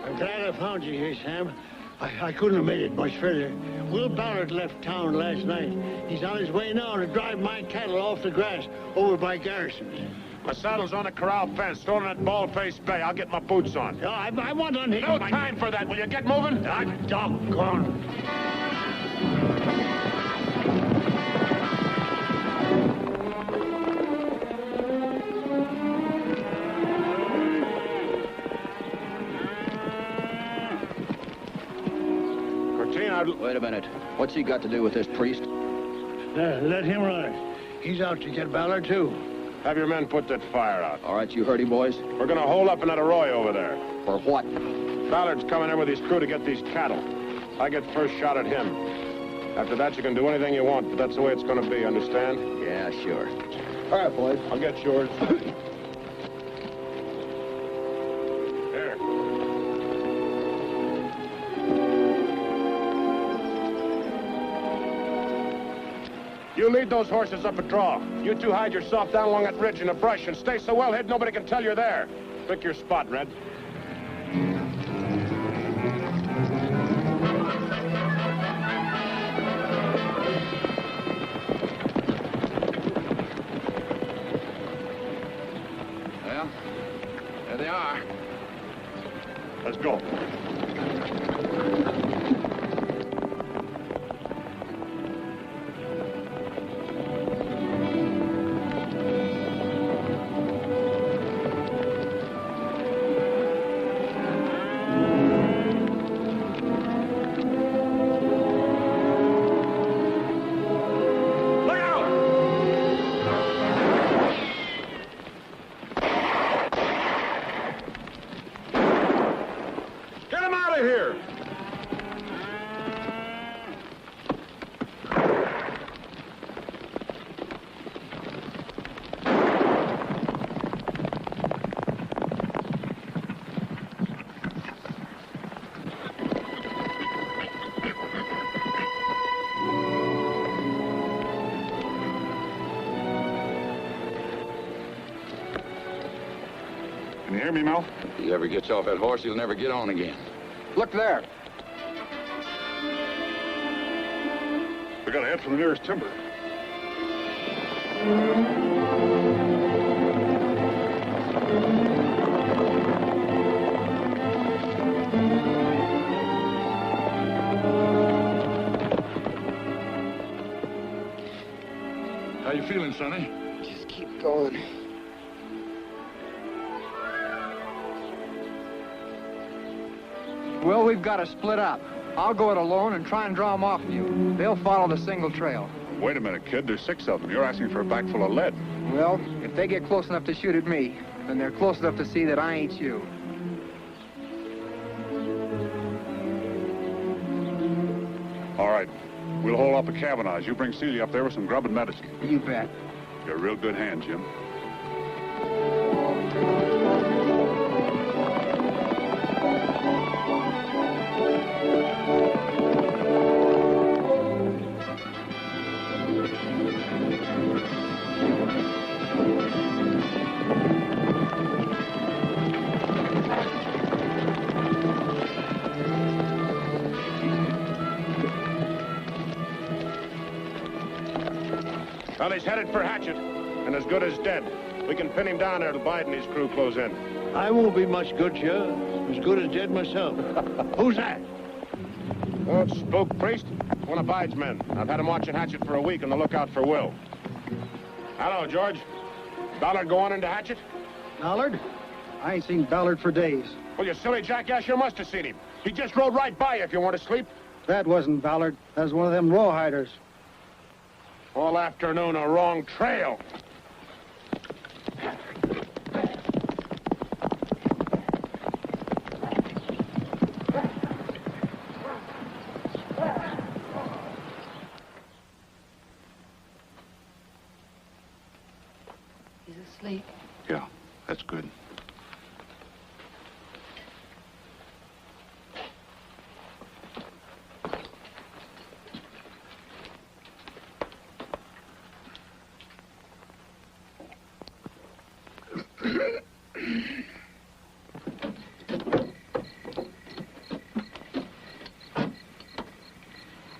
I'm glad I found you here, Sam. I couldn't have made it much further. Will Ballard left town last night. He's on his way now to drive my cattle off the grass over by Garrison's. My saddle's on the corral fence, stored in that bald-faced bay. I'll get my boots on. Yeah, I want on him. No time for that. Will you get moving? I'm doggone. Wait a minute. What's he got to do with this priest? Let him ride. He's out to get Ballard, too. Have your men put that fire out. All right, you heard him, boys? We're gonna hole up in that arroyo over there. For what? Ballard's coming in with his crew to get these cattle. I get first shot at him. After that, you can do anything you want, but that's the way it's gonna be, understand? Yeah, sure. All right, boys. I'll get yours. There. You lead those horses up a draw. You two hide yourself down along that ridge in the brush and stay so well hid nobody can tell you're there. Pick your spot, Red. Well, there they are. Let's go. Can you hear me, Mel? If he ever gets off that horse, he'll never get on again. Look there. We gotta head for the nearest timber. How you feeling, Sonny? Just keep going. Well, we've got to split up. I'll go it alone and try and draw them off of you. They'll follow the single trail. Wait a minute, kid. There's 6 of them. You're asking for a bag full of lead. Well, if they get close enough to shoot at me, then they're close enough to see that I ain't you. All right. We'll hole up a Kavanagh's. You bring Celia up there with some grub and medicine. You bet. You're a real good hand, Jim. Well, he's headed for Hatchet, and as good as dead. We can pin him down there till Bide and his crew close in. I won't be much good, sir. As good as dead myself. Who's that? Oh, it's Spook Priest, one of Bide's men. I've had him watching Hatchet for a week on the lookout for Will. Hello, George. Ballard go on into Hatchet? Ballard? I ain't seen Ballard for days. Well, you silly jackass, you must have seen him. He just rode right by you if you weren't asleep. That wasn't Ballard. That was one of them rawhiders. All afternoon, a wrong trail. He's asleep. Yeah, that's good.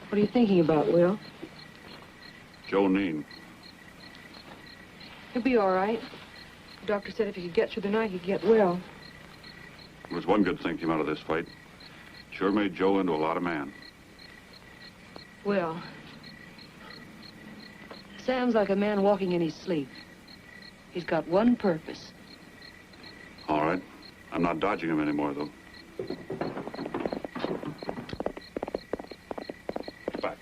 What are you thinking about, Will? Joe Neen. He'll be all right. The doctor said if he could get through the night, he'd get well. There's one good thing came out of this fight. Sure made Joe into a lot of man. Will, Sam's like a man walking in his sleep. He's got one purpose. All right. I'm not dodging him anymore, though. Back.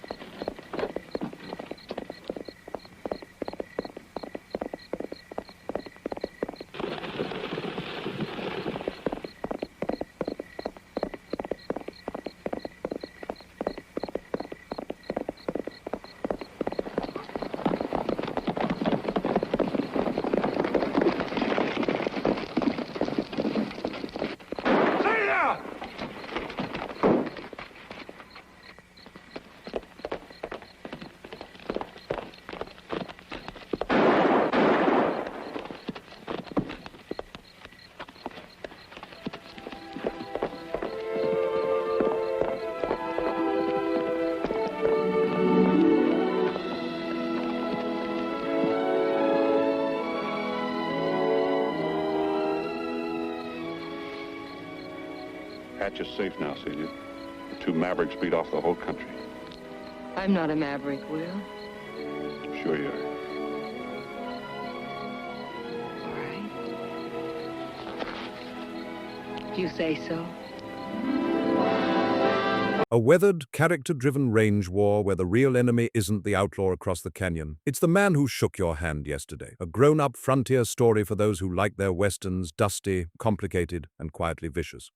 Hatchet's safe now, Celia. The two mavericks beat off the whole country. I'm not a maverick, Will. Sure you are. If you say so. A weathered, character-driven range war where the real enemy isn't the outlaw across the canyon. It's the man who shook your hand yesterday. A grown-up frontier story for those who like their westerns dusty, complicated, and quietly vicious.